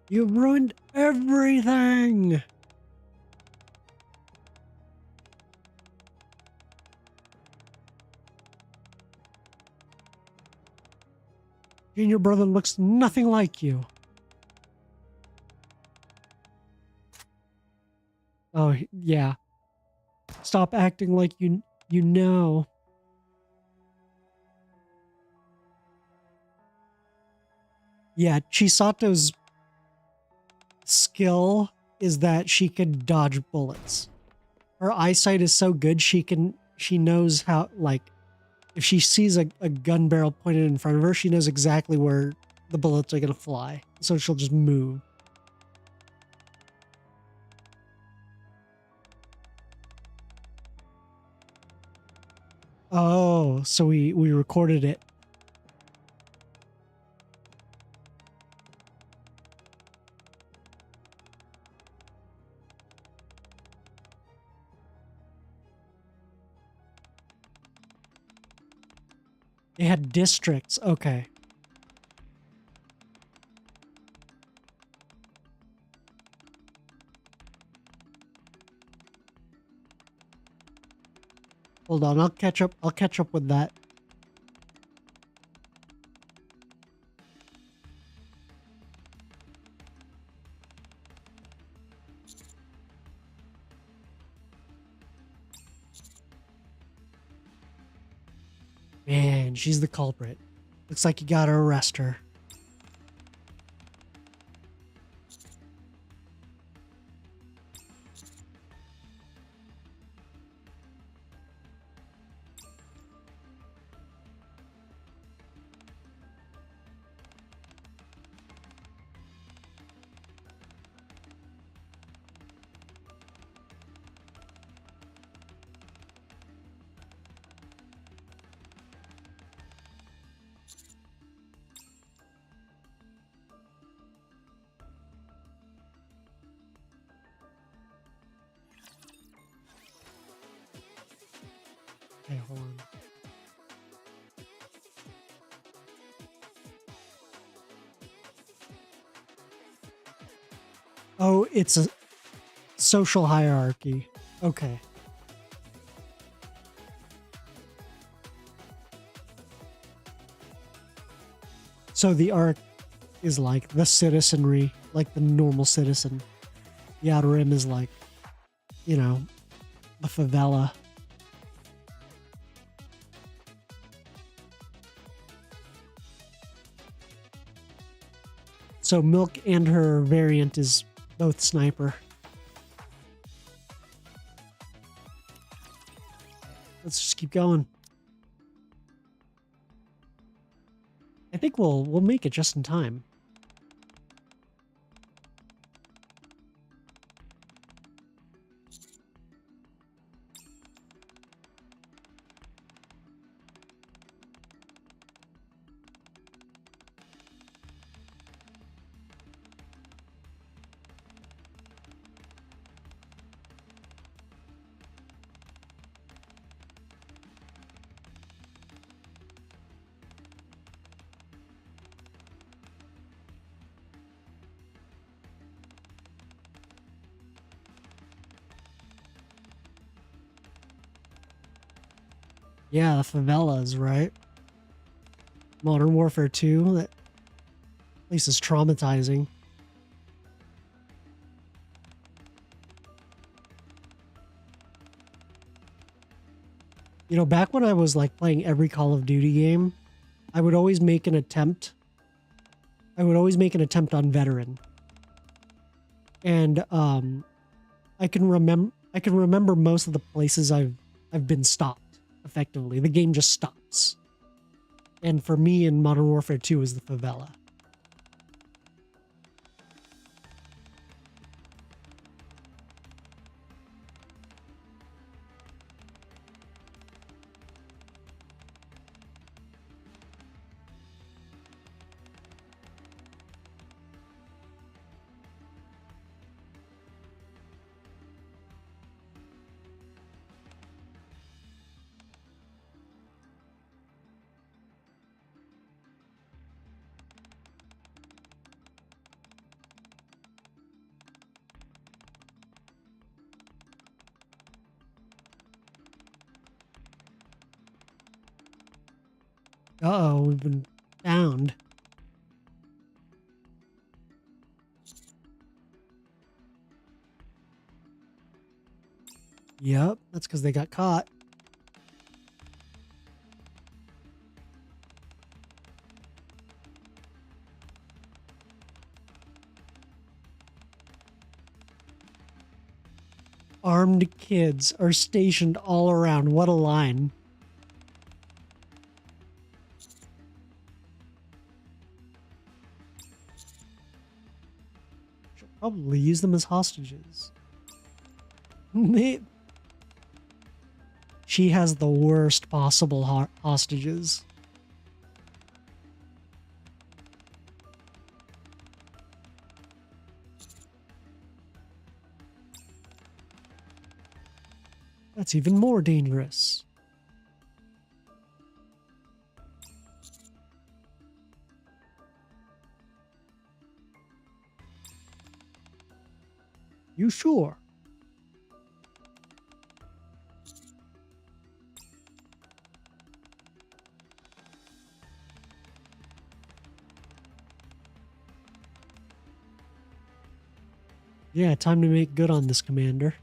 You ruined everything! You and your brother looks nothing like you. Oh, yeah. Stop acting like you know. Yeah, Chisato's skill is that she can dodge bullets. Her eyesight is so good she knows how, like, if she sees a gun barrel pointed in front of her, she knows exactly where the bullets are gonna fly. So she'll just move. Oh, so we recorded it. They had districts. Okay. Hold on, I'll catch up. I'll catch up with that. Man, she's the culprit. Looks like you gotta arrest her. Okay, hold on. Oh, it's a social hierarchy. Okay. So the arc is like the citizenry, like the normal citizen. The outer rim is like, you know, the favela. So Milk and her variant is both sniper. Let's just keep going. I think we'll make it just in time. Yeah, the favelas, right? Modern Warfare 2. That place is traumatizing. You know, back when I was like playing every Call of Duty game, I would always make an attempt. I would always make an attempt on veteran. And I can remember most of the places I've been stopped effectively. The game just stops. And for me in Modern Warfare 2 is the favela. Uh-oh, we've been found. Yep, that's because they got caught. Armed kids are stationed all around. What a line. Should probably use them as hostages. She has the worst possible hostages. That's even more dangerous. You sure? Yeah, time to make good on this, Commander.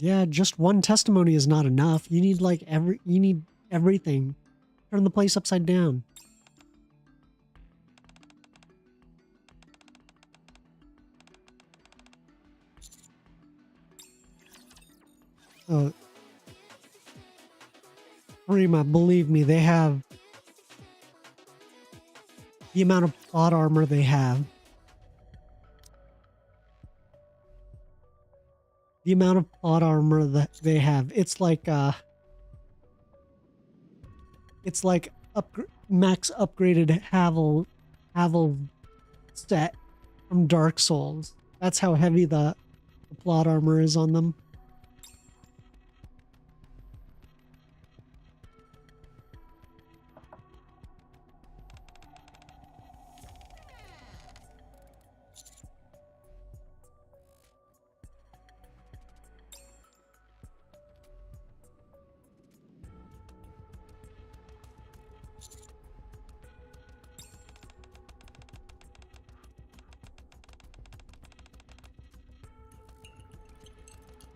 Yeah, just one testimony is not enough. You need like you need everything. Turn the place upside down. Oh, Prima, believe me, they have the amount of plot armor they have. The amount of plot armor that they have. It's like max upgraded Havel set from Dark Souls. That's how heavy the plot armor is on them.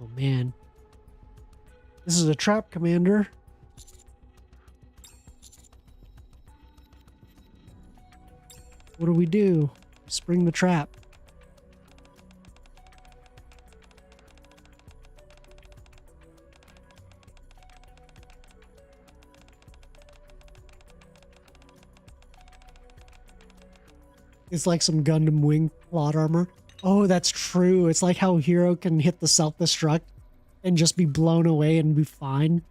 Oh man. This is a trap, Commander. What do we do? Spring the trap. It's like some Gundam Wing plot armor. Oh, that's true. It's like how Hero can hit the self-destruct and just be blown away and be fine.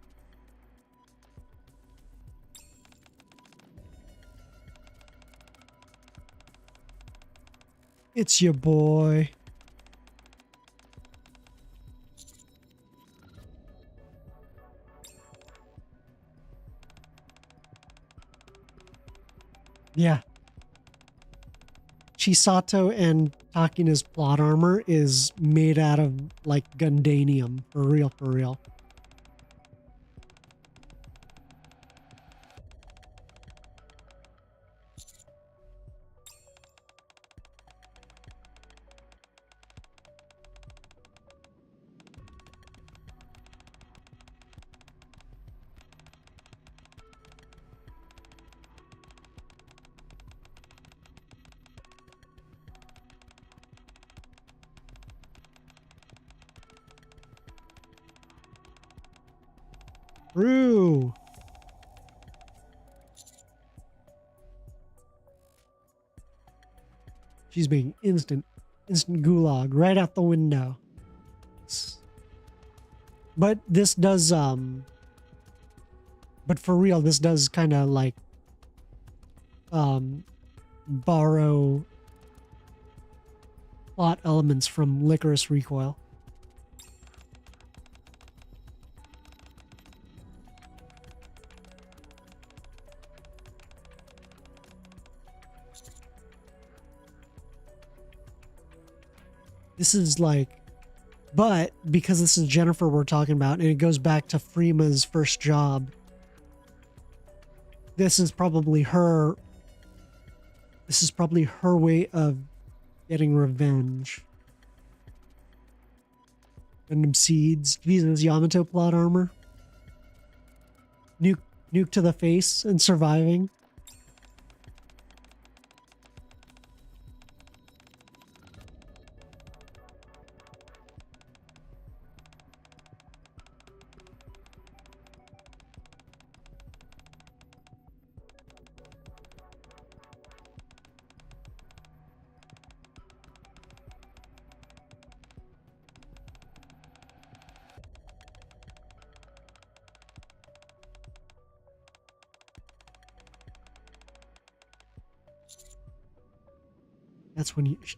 It's your boy. Yeah. Chisato and Takina's plot armor is made out of like Gundanium. For real, for real. True. She's being instant gulag right out the window. But this does, but for real, this does kind of like, borrow plot elements from Licorice Recoil. This is like, but because this is Jennifer we're talking about, and it goes back to Freema's first job, this is probably her way of getting revenge. Random seeds, Visa's Yamato plot armor. Nuke to the face and surviving.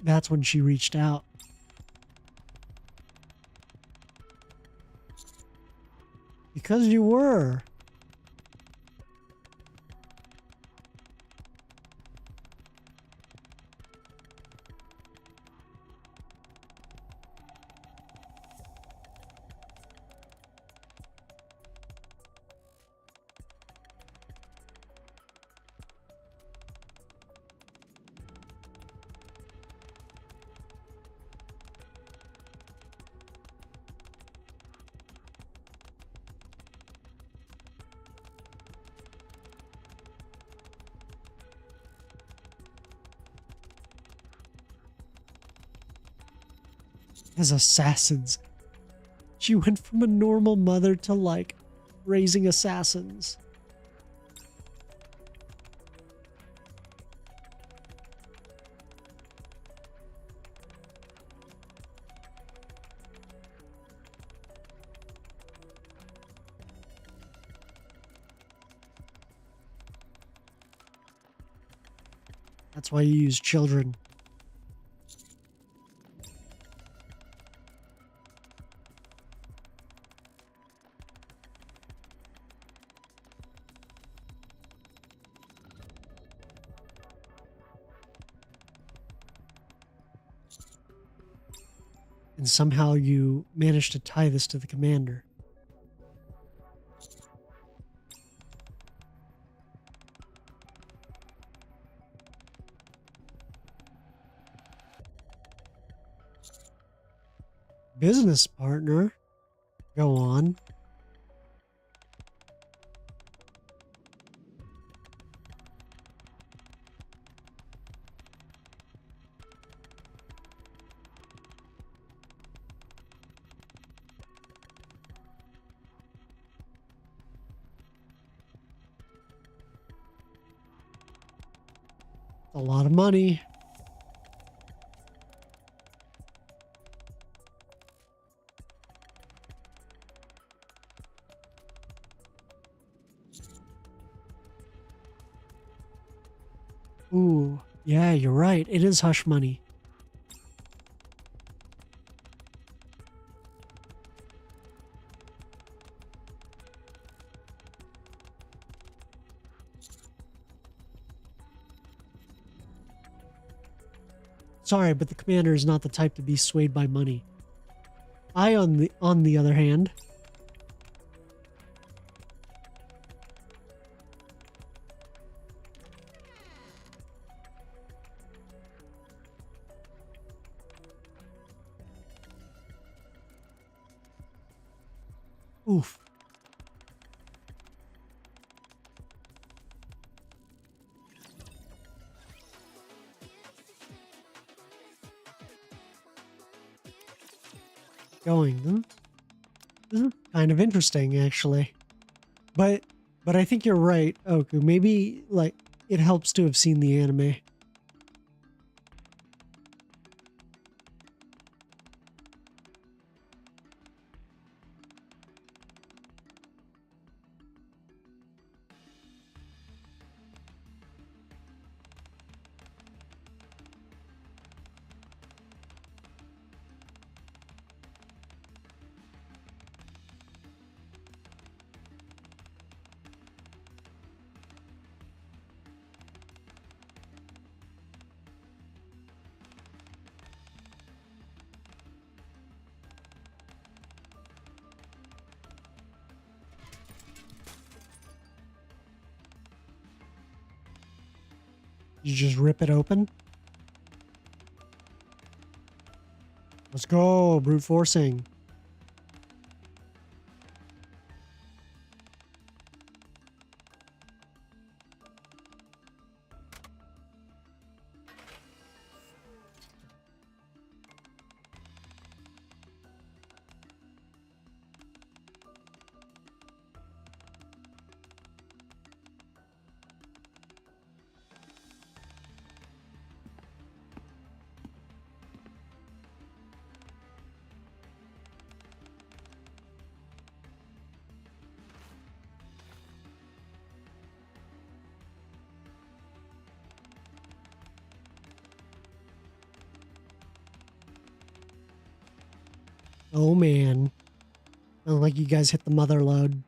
That's when she reached out. Because you were. As assassins. She went from a normal mother to like raising assassins. That's why you use children. And somehow you managed to tie this to the commander. Business partner? Go on. A lot of money. Ooh, yeah, you're right. It is hush money. Sorry, but the commander is not the type to be swayed by money. I, on the other hand, oof. This is kind of interesting, actually. But I think you're right, Oku. Maybe like it helps to have seen the anime. You just rip it open. Let's go, brute forcing. Oh man. Sounds like you guys hit the mother load.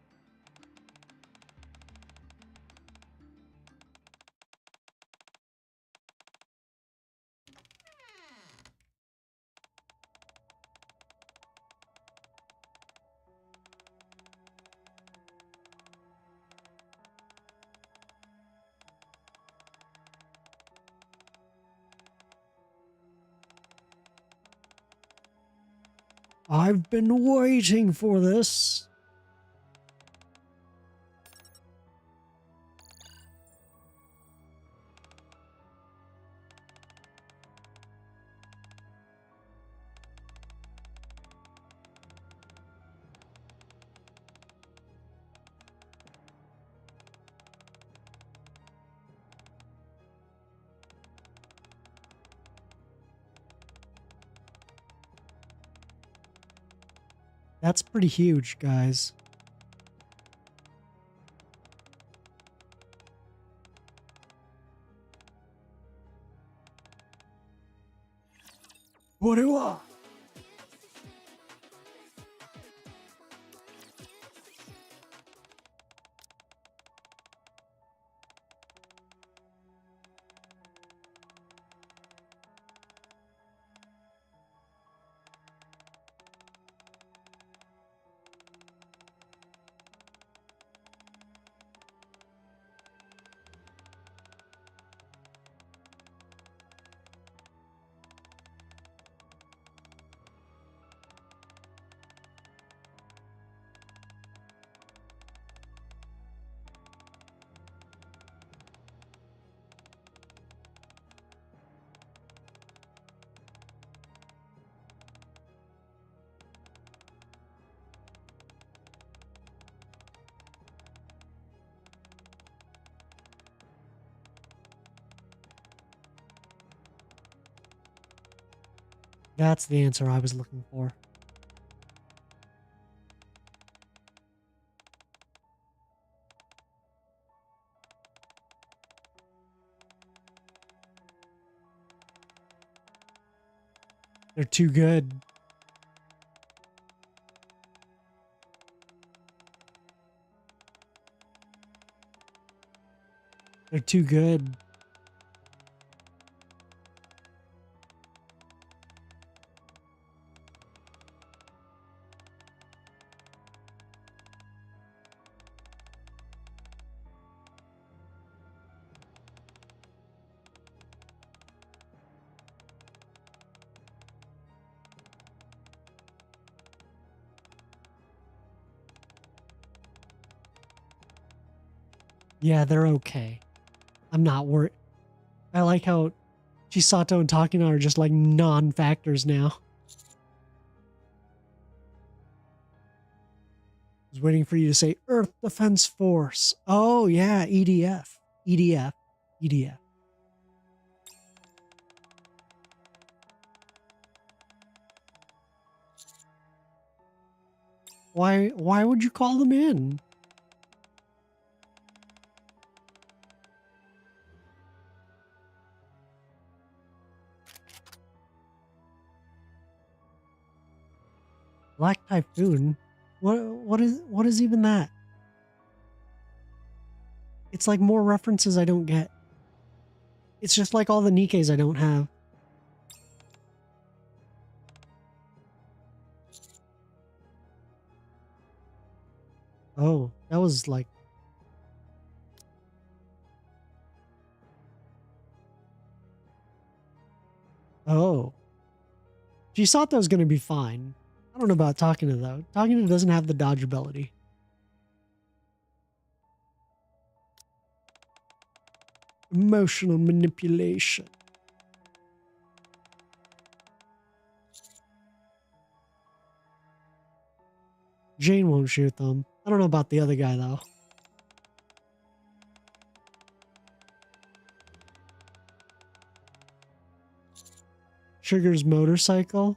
I've been waiting for this. That's pretty huge, guys. What do I? That's the answer I was looking for. They're too good. They're too good. Yeah, they're okay. I'm not worried. I like how Chisato and Takina are just like non-factors now. I was waiting for you to say Earth Defense Force. Oh, yeah, EDF. EDF. EDF. Why would you call them in? Black Typhoon? What is even that? It's like more references I don't get. It's just like all the Nikkes I don't have. Oh, that was like... Oh. Chisato's gonna be fine. I don't know about Takina though. Takina doesn't have the dodge ability. Emotional manipulation. Jane won't shoot them. I don't know about the other guy though. Sugar's motorcycle?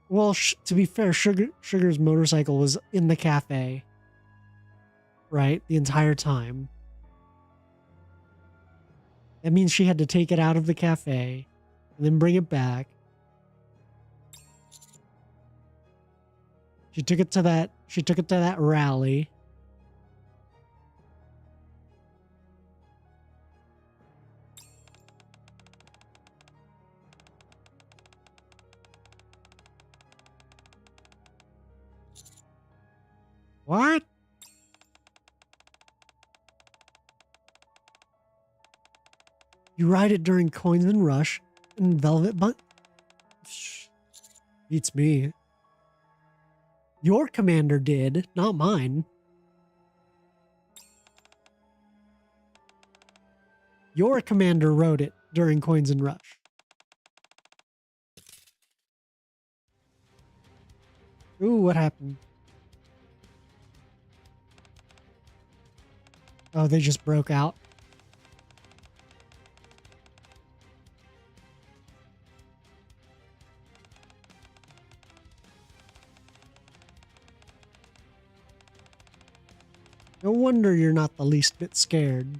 Well, to be fair, Sugar's motorcycle was in the cafe. Right? The entire time. That means she had to take it out of the cafe and then bring it back. She took it to that rally. What? You ride it during Coins and Rush and Velvet Bun? Beats me. Your commander did, not mine. Your commander rode it during Coins and Rush. Ooh, what happened? Oh, they just broke out. No wonder you're not the least bit scared.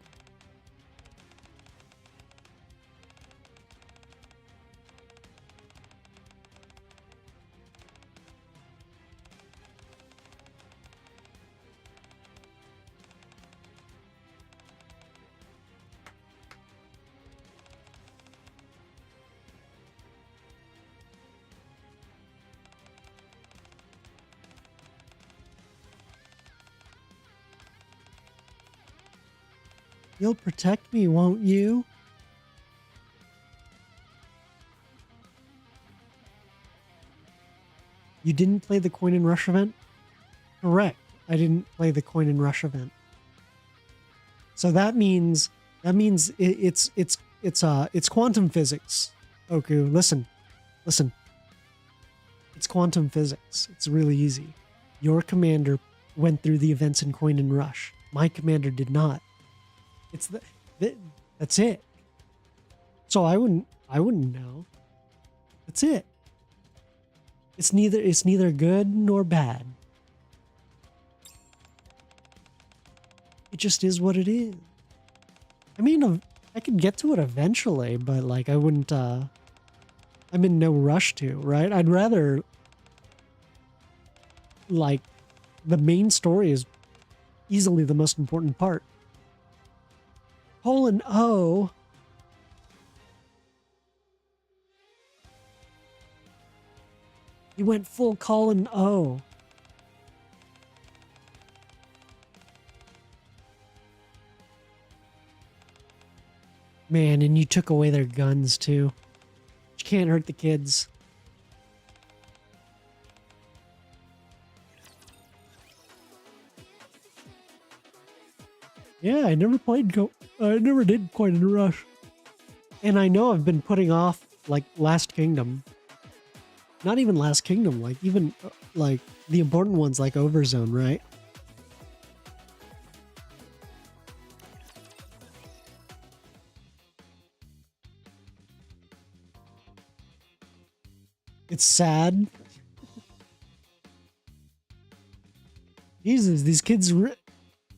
You'll protect me, won't you? You didn't play the Coin and Rush event? Correct. I didn't play the Coin and Rush event. So that means it's quantum physics. Oku, listen. It's quantum physics. It's really easy. Your commander went through the events in Coin and Rush. My commander did not. It's that's it. So I wouldn't know. That's it. It's neither good nor bad. It just is what it is. I mean, I could get to it eventually, but like I wouldn't I'm in no rush to, right? I'd rather like the main story is easily the most important part. Colon O. He went full colon O. Man, and you took away their guns too. You can't hurt the kids. Yeah, I never played I never did quite in a rush. And I know I've been putting off like Last Kingdom. Not even Last Kingdom, like even like the important ones like Overzone, right? It's sad. Jesus, these kids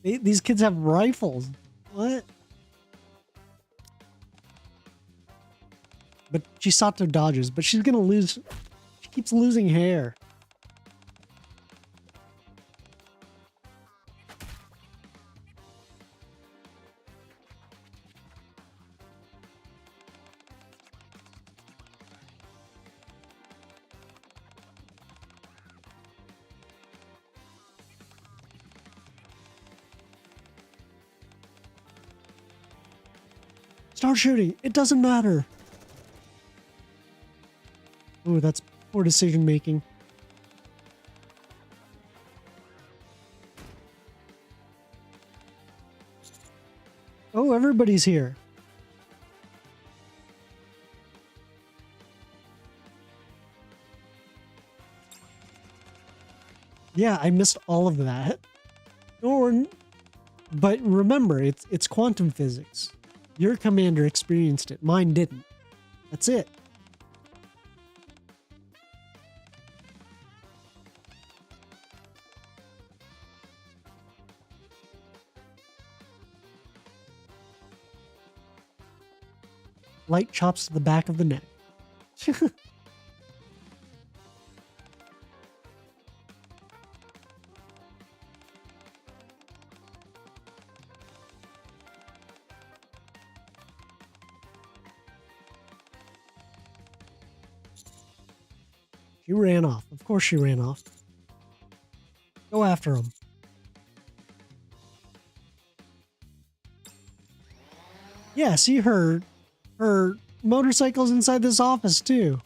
these kids have rifles. What? But Chisato dodges, but she's gonna lose. She keeps losing hair. Start shooting. It doesn't matter. Ooh, that's poor decision making. Oh, everybody's here. Yeah, I missed all of that. But remember, it's quantum physics. Your commander experienced it. Mine didn't. That's it. Light chops to the back of the neck. She ran off. Of course she ran off. Go after him. Yeah, see her motorcycle's inside this office too.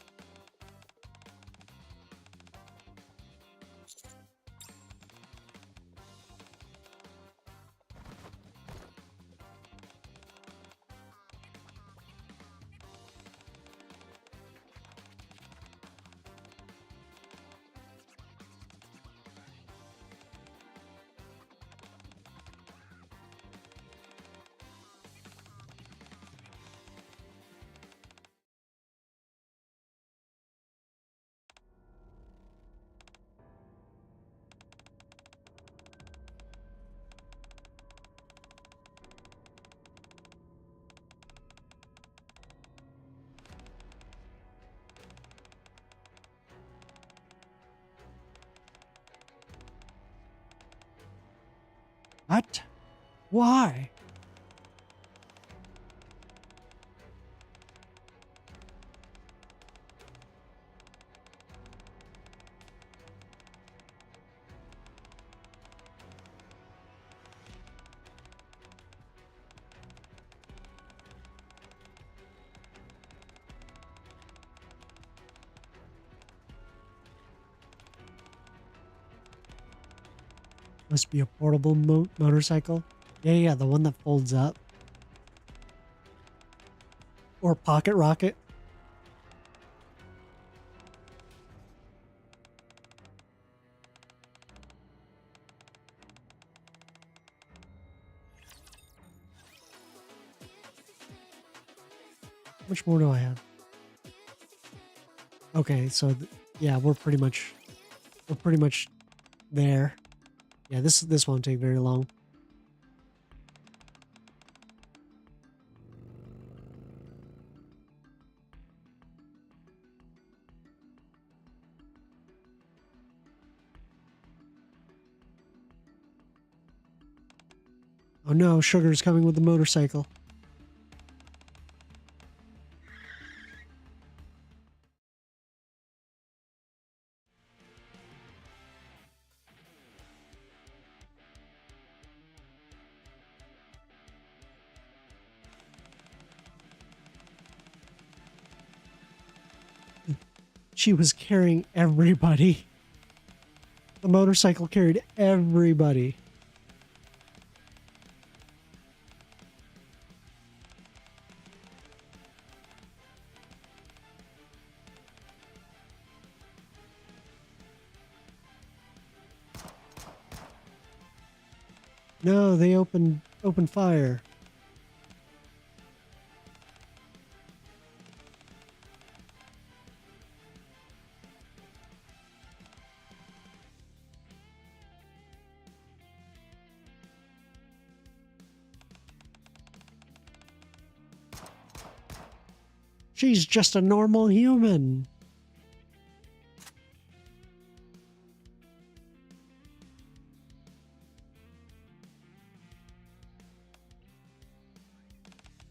What? Why? Must be a portable motorcycle. Yeah, the one that folds up. Or pocket rocket. How much more do I have? Okay, so yeah, we're pretty much there. Yeah, this won't take very long. Oh no, Sugar's coming with the motorcycle. She was carrying everybody. The motorcycle carried everybody. No, they opened fire. She's just a normal human.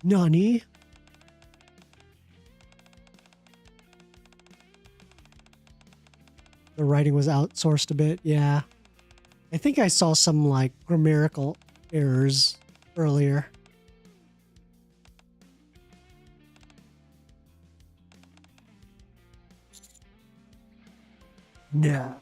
Nani? The writing was outsourced a bit, yeah. I think I saw some like grammatical errors earlier. No.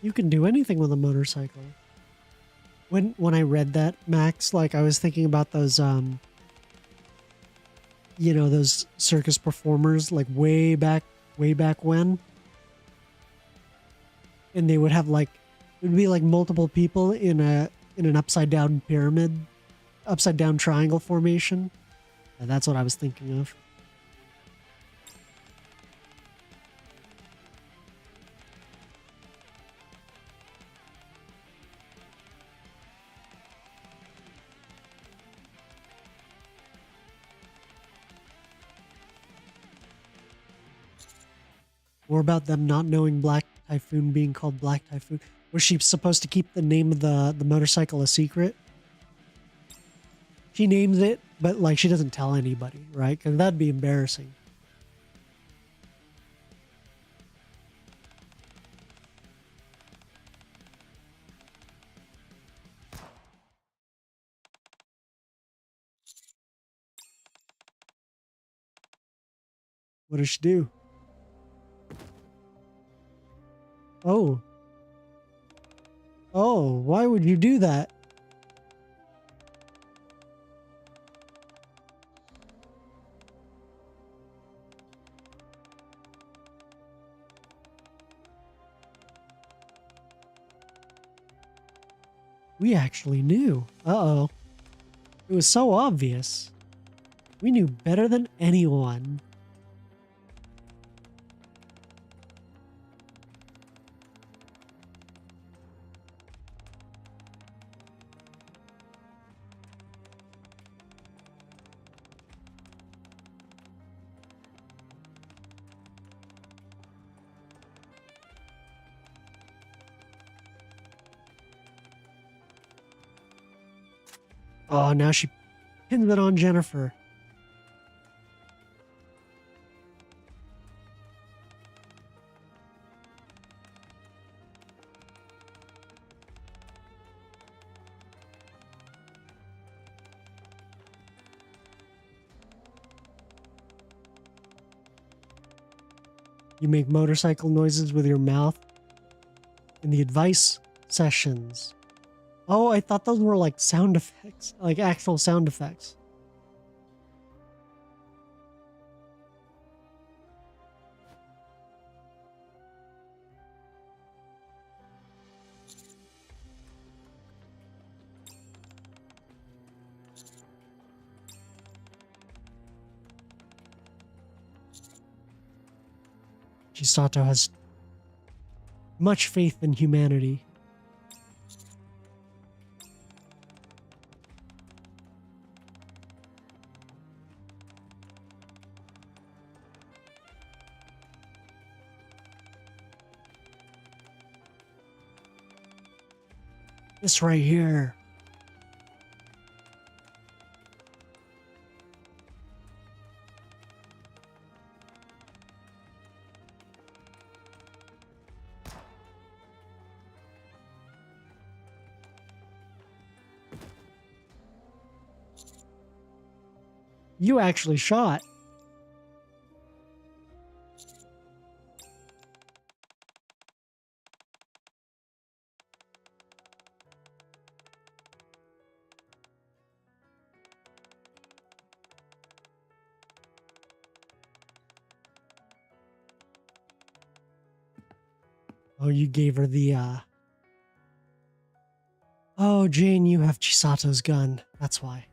You can do anything with a motorcycle. When I read that, Max, like I was thinking about those you know, those circus performers like way back when, and they would have like it would be like multiple people in an upside down pyramid, upside down triangle formation. And that's what I was thinking of. Or about them not knowing Black Typhoon being called Black Typhoon. Was she supposed to keep the name of the motorcycle a secret? She names it, but like she doesn't tell anybody, right? Because that'd be embarrassing. What does she do? Oh. Oh, why would you do that? We actually knew. Uh-oh. It was so obvious. We knew better than anyone. Oh, now she pins it on Jennifer. You make motorcycle noises with your mouth in the advice sessions. Oh, I thought those were like sound effects, like actual sound effects. Chisato has much faith in humanity. This right here. You actually shot. Oh, you gave her the, Oh, Jane, you have Chisato's gun. That's why.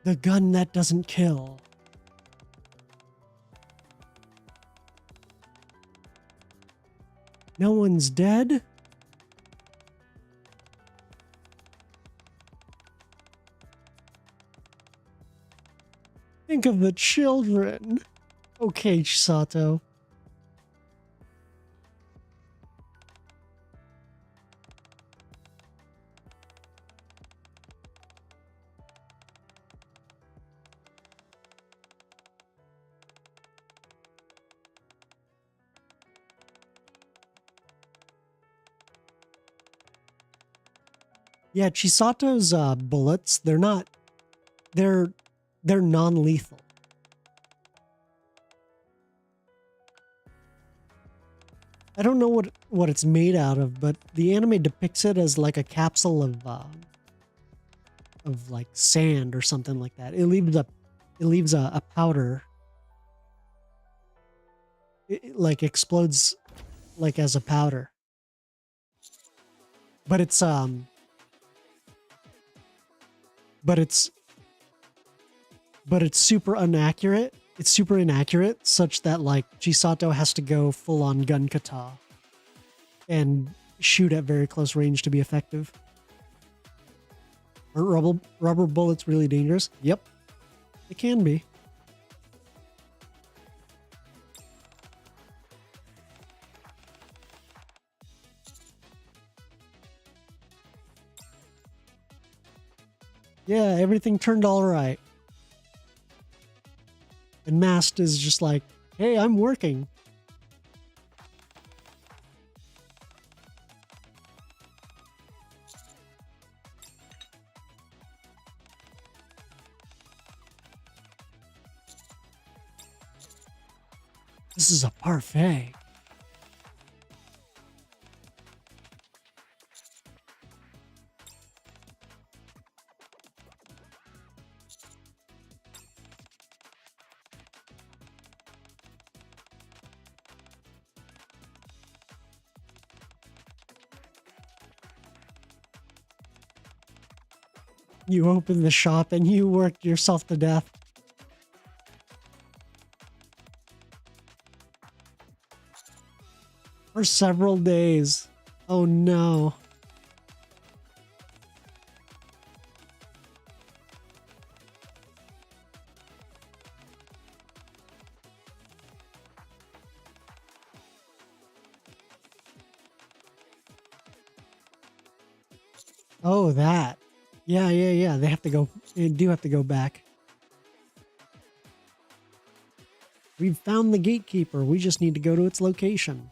The gun that doesn't kill. No one's dead? Think of the children. Okay, Chisato. Yeah, Chisato's bullets, they're non-lethal. I don't know what it's made out of, but the anime depicts it as like a capsule of like sand or something like that. It leaves a powder. It like explodes like as a powder. But it's super inaccurate. It's super inaccurate, such that like Chisato has to go full on gun kata and shoot at very close range to be effective. Are rubber bullets really dangerous? Yep, it can be. Yeah, everything turned all right. And Mast is just like, hey, I'm working. This is a parfait. You opened the shop and you worked yourself to death. For several days. Oh no. Oh, that. Yeah. They do have to go back. We've found the gatekeeper. We just need to go to its location.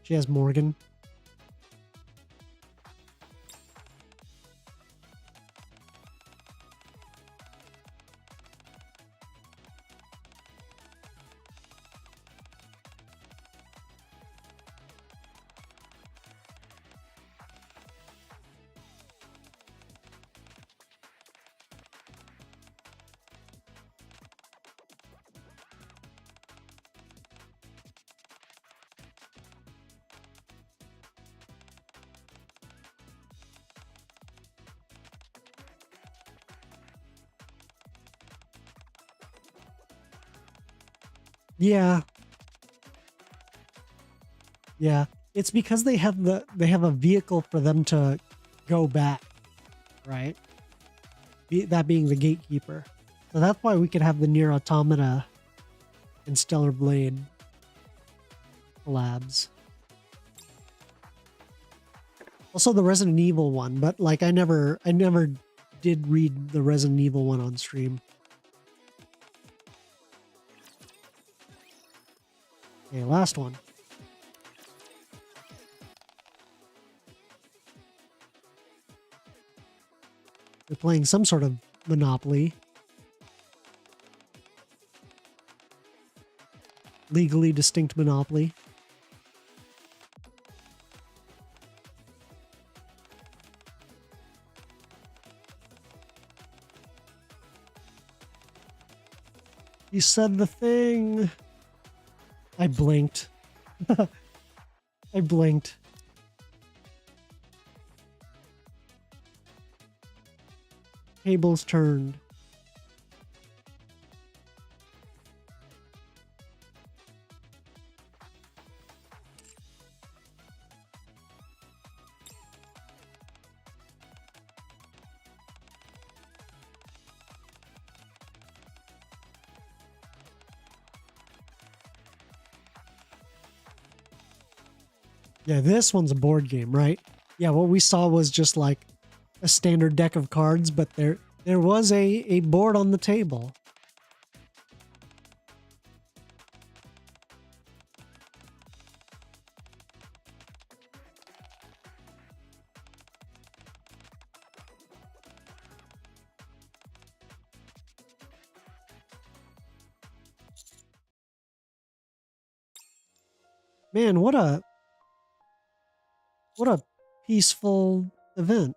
She has Morgan. Yeah. Yeah. It's because they have a vehicle for them to go back, right? That being the gatekeeper. So that's why we could have the Nier Automata and Stellar Blade collabs. Also the Resident Evil one, but like I never did read the Resident Evil one on stream. Okay, last one. We're playing some sort of Monopoly. Legally distinct Monopoly. You said the thing. I blinked. I blinked. Tables turned. Yeah, this one's a board game, right? Yeah, what we saw was just like a standard deck of cards, but there was a board on the table. Man, what a peaceful event.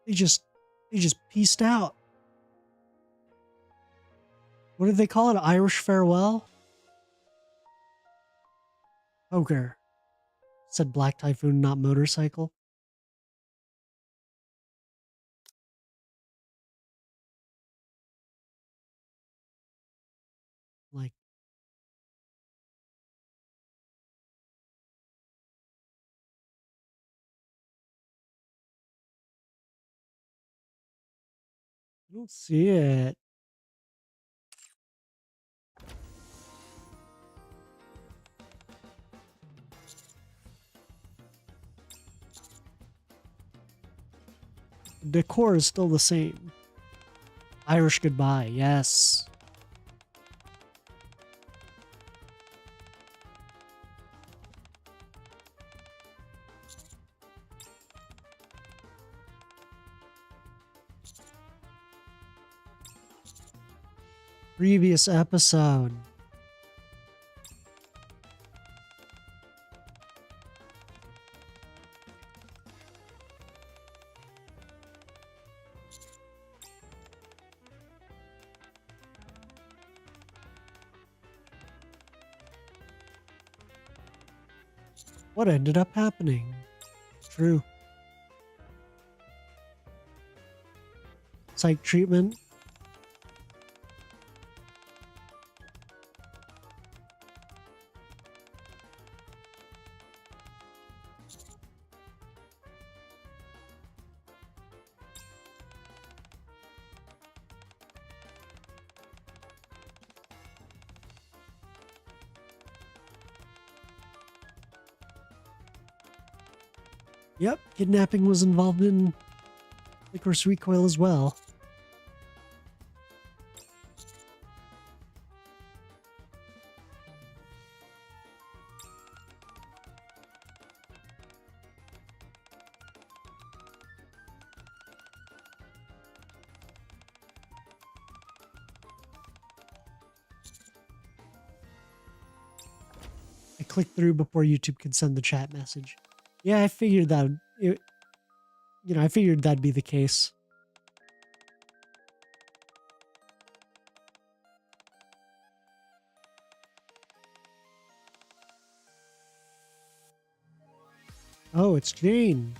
They just pieced out. What did they call it? Irish farewell? Poker. Said Black Typhoon, not motorcycle. Like, I don't see it. The decor is still the same. Irish goodbye, yes. Previous episode. What ended up happening? True. Psych treatment. Yep, kidnapping was involved in Licorice Recoil as well. I clicked through before YouTube could send the chat message. Yeah, I figured that. I figured that'd be the case. Oh, it's Jane.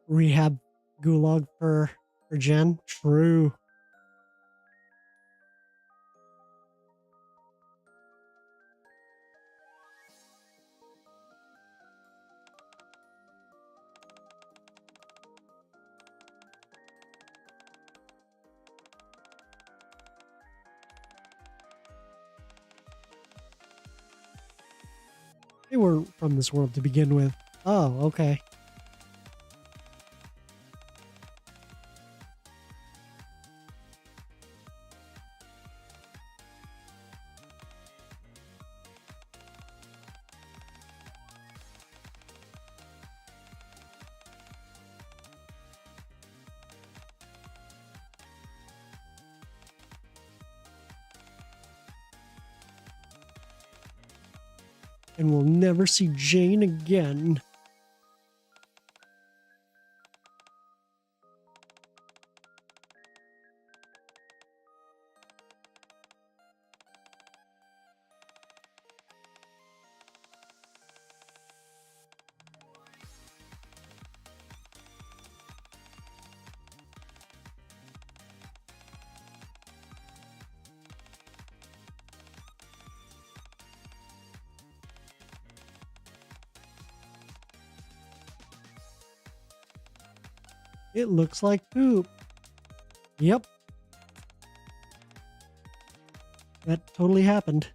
Rehab gulag for Jen. True. They weren't from this world to begin with. Oh, okay. And we'll never see Jane again. It looks like poop. Yep. That totally happened.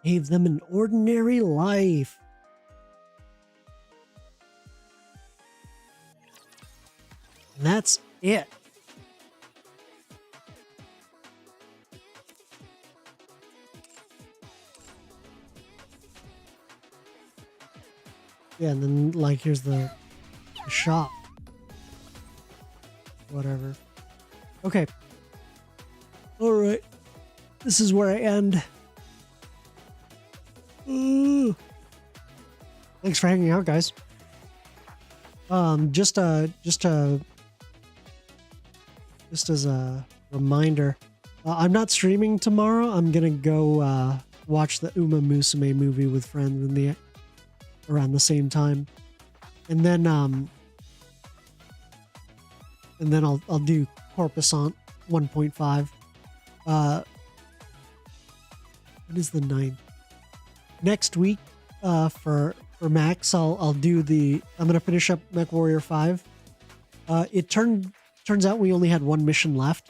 Gave them an ordinary life. And that's it. Yeah, and then like here's the shop. Whatever. Okay. Alright. This is where I end. Ooh. Thanks for hanging out, guys. Just as a reminder, I'm not streaming tomorrow. I'm gonna go watch the Uma Musume movie with friends around the same time, and then I'll do Corpusant 1.5. What is the 9th? Next week, for Max, I'm gonna finish up MechWarrior 5. It turns out we only had one mission left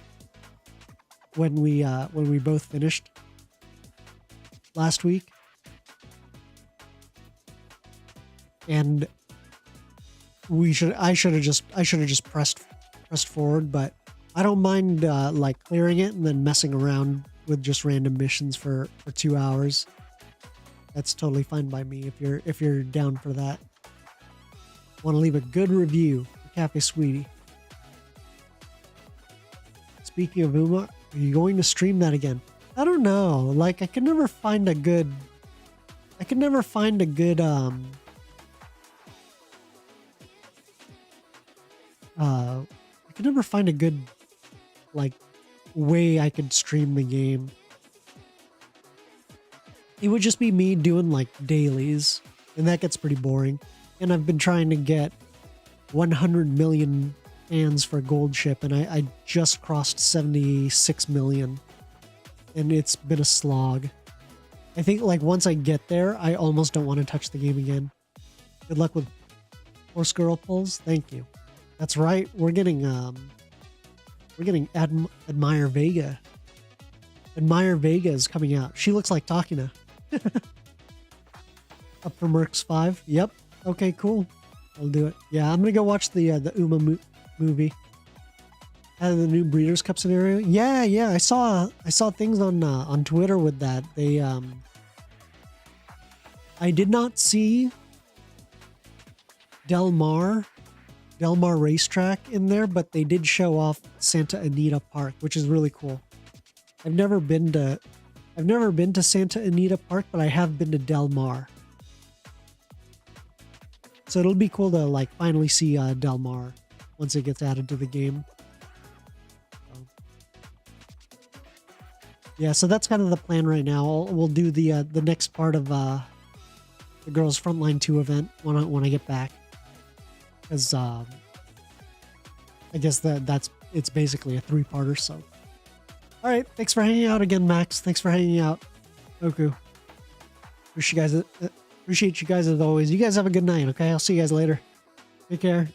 when we both finished last week, and I should have just pressed forward, but I don't mind like clearing it and then messing around with just random missions for 2 hours. That's totally fine by me if you're down for that. Want to leave a good review for Cafe Sweetie. Speaking of Uma, are you going to stream that again? I don't know. Like I could never find a good like way I could stream the game. It would just be me doing like dailies, and that gets pretty boring. And I've been trying to get 100 million fans for Gold Ship, and I just crossed 76 million. and it's been a slog. I think like once I get there, I almost don't want to touch the game again. Good luck with horse girl pulls. Thank you. That's right. We're getting Admire Vega. Admire Vega is coming out. She looks like Takina. Up for Mercs 5. Yep. Okay, cool. I'll do it. Yeah, I'm gonna go watch the Uma movie. The new Breeders' Cup scenario. Yeah. I saw things on Twitter with that. They I did not see Del Mar Racetrack in there, but they did show off Santa Anita Park, which is really cool. I've never been to Santa Anita Park, but I have been to Del Mar. So it'll be cool to like finally see Del Mar once it gets added to the game. Yeah, so that's kind of the plan right now. We'll do the next part of the Girls Frontline 2 event when I get back, because I guess it's basically a 3-parter. So, all right, thanks for hanging out again, Max. Thanks for hanging out, Oku. Appreciate you guys as always. You guys have a good night. Okay, I'll see you guys later. Take care.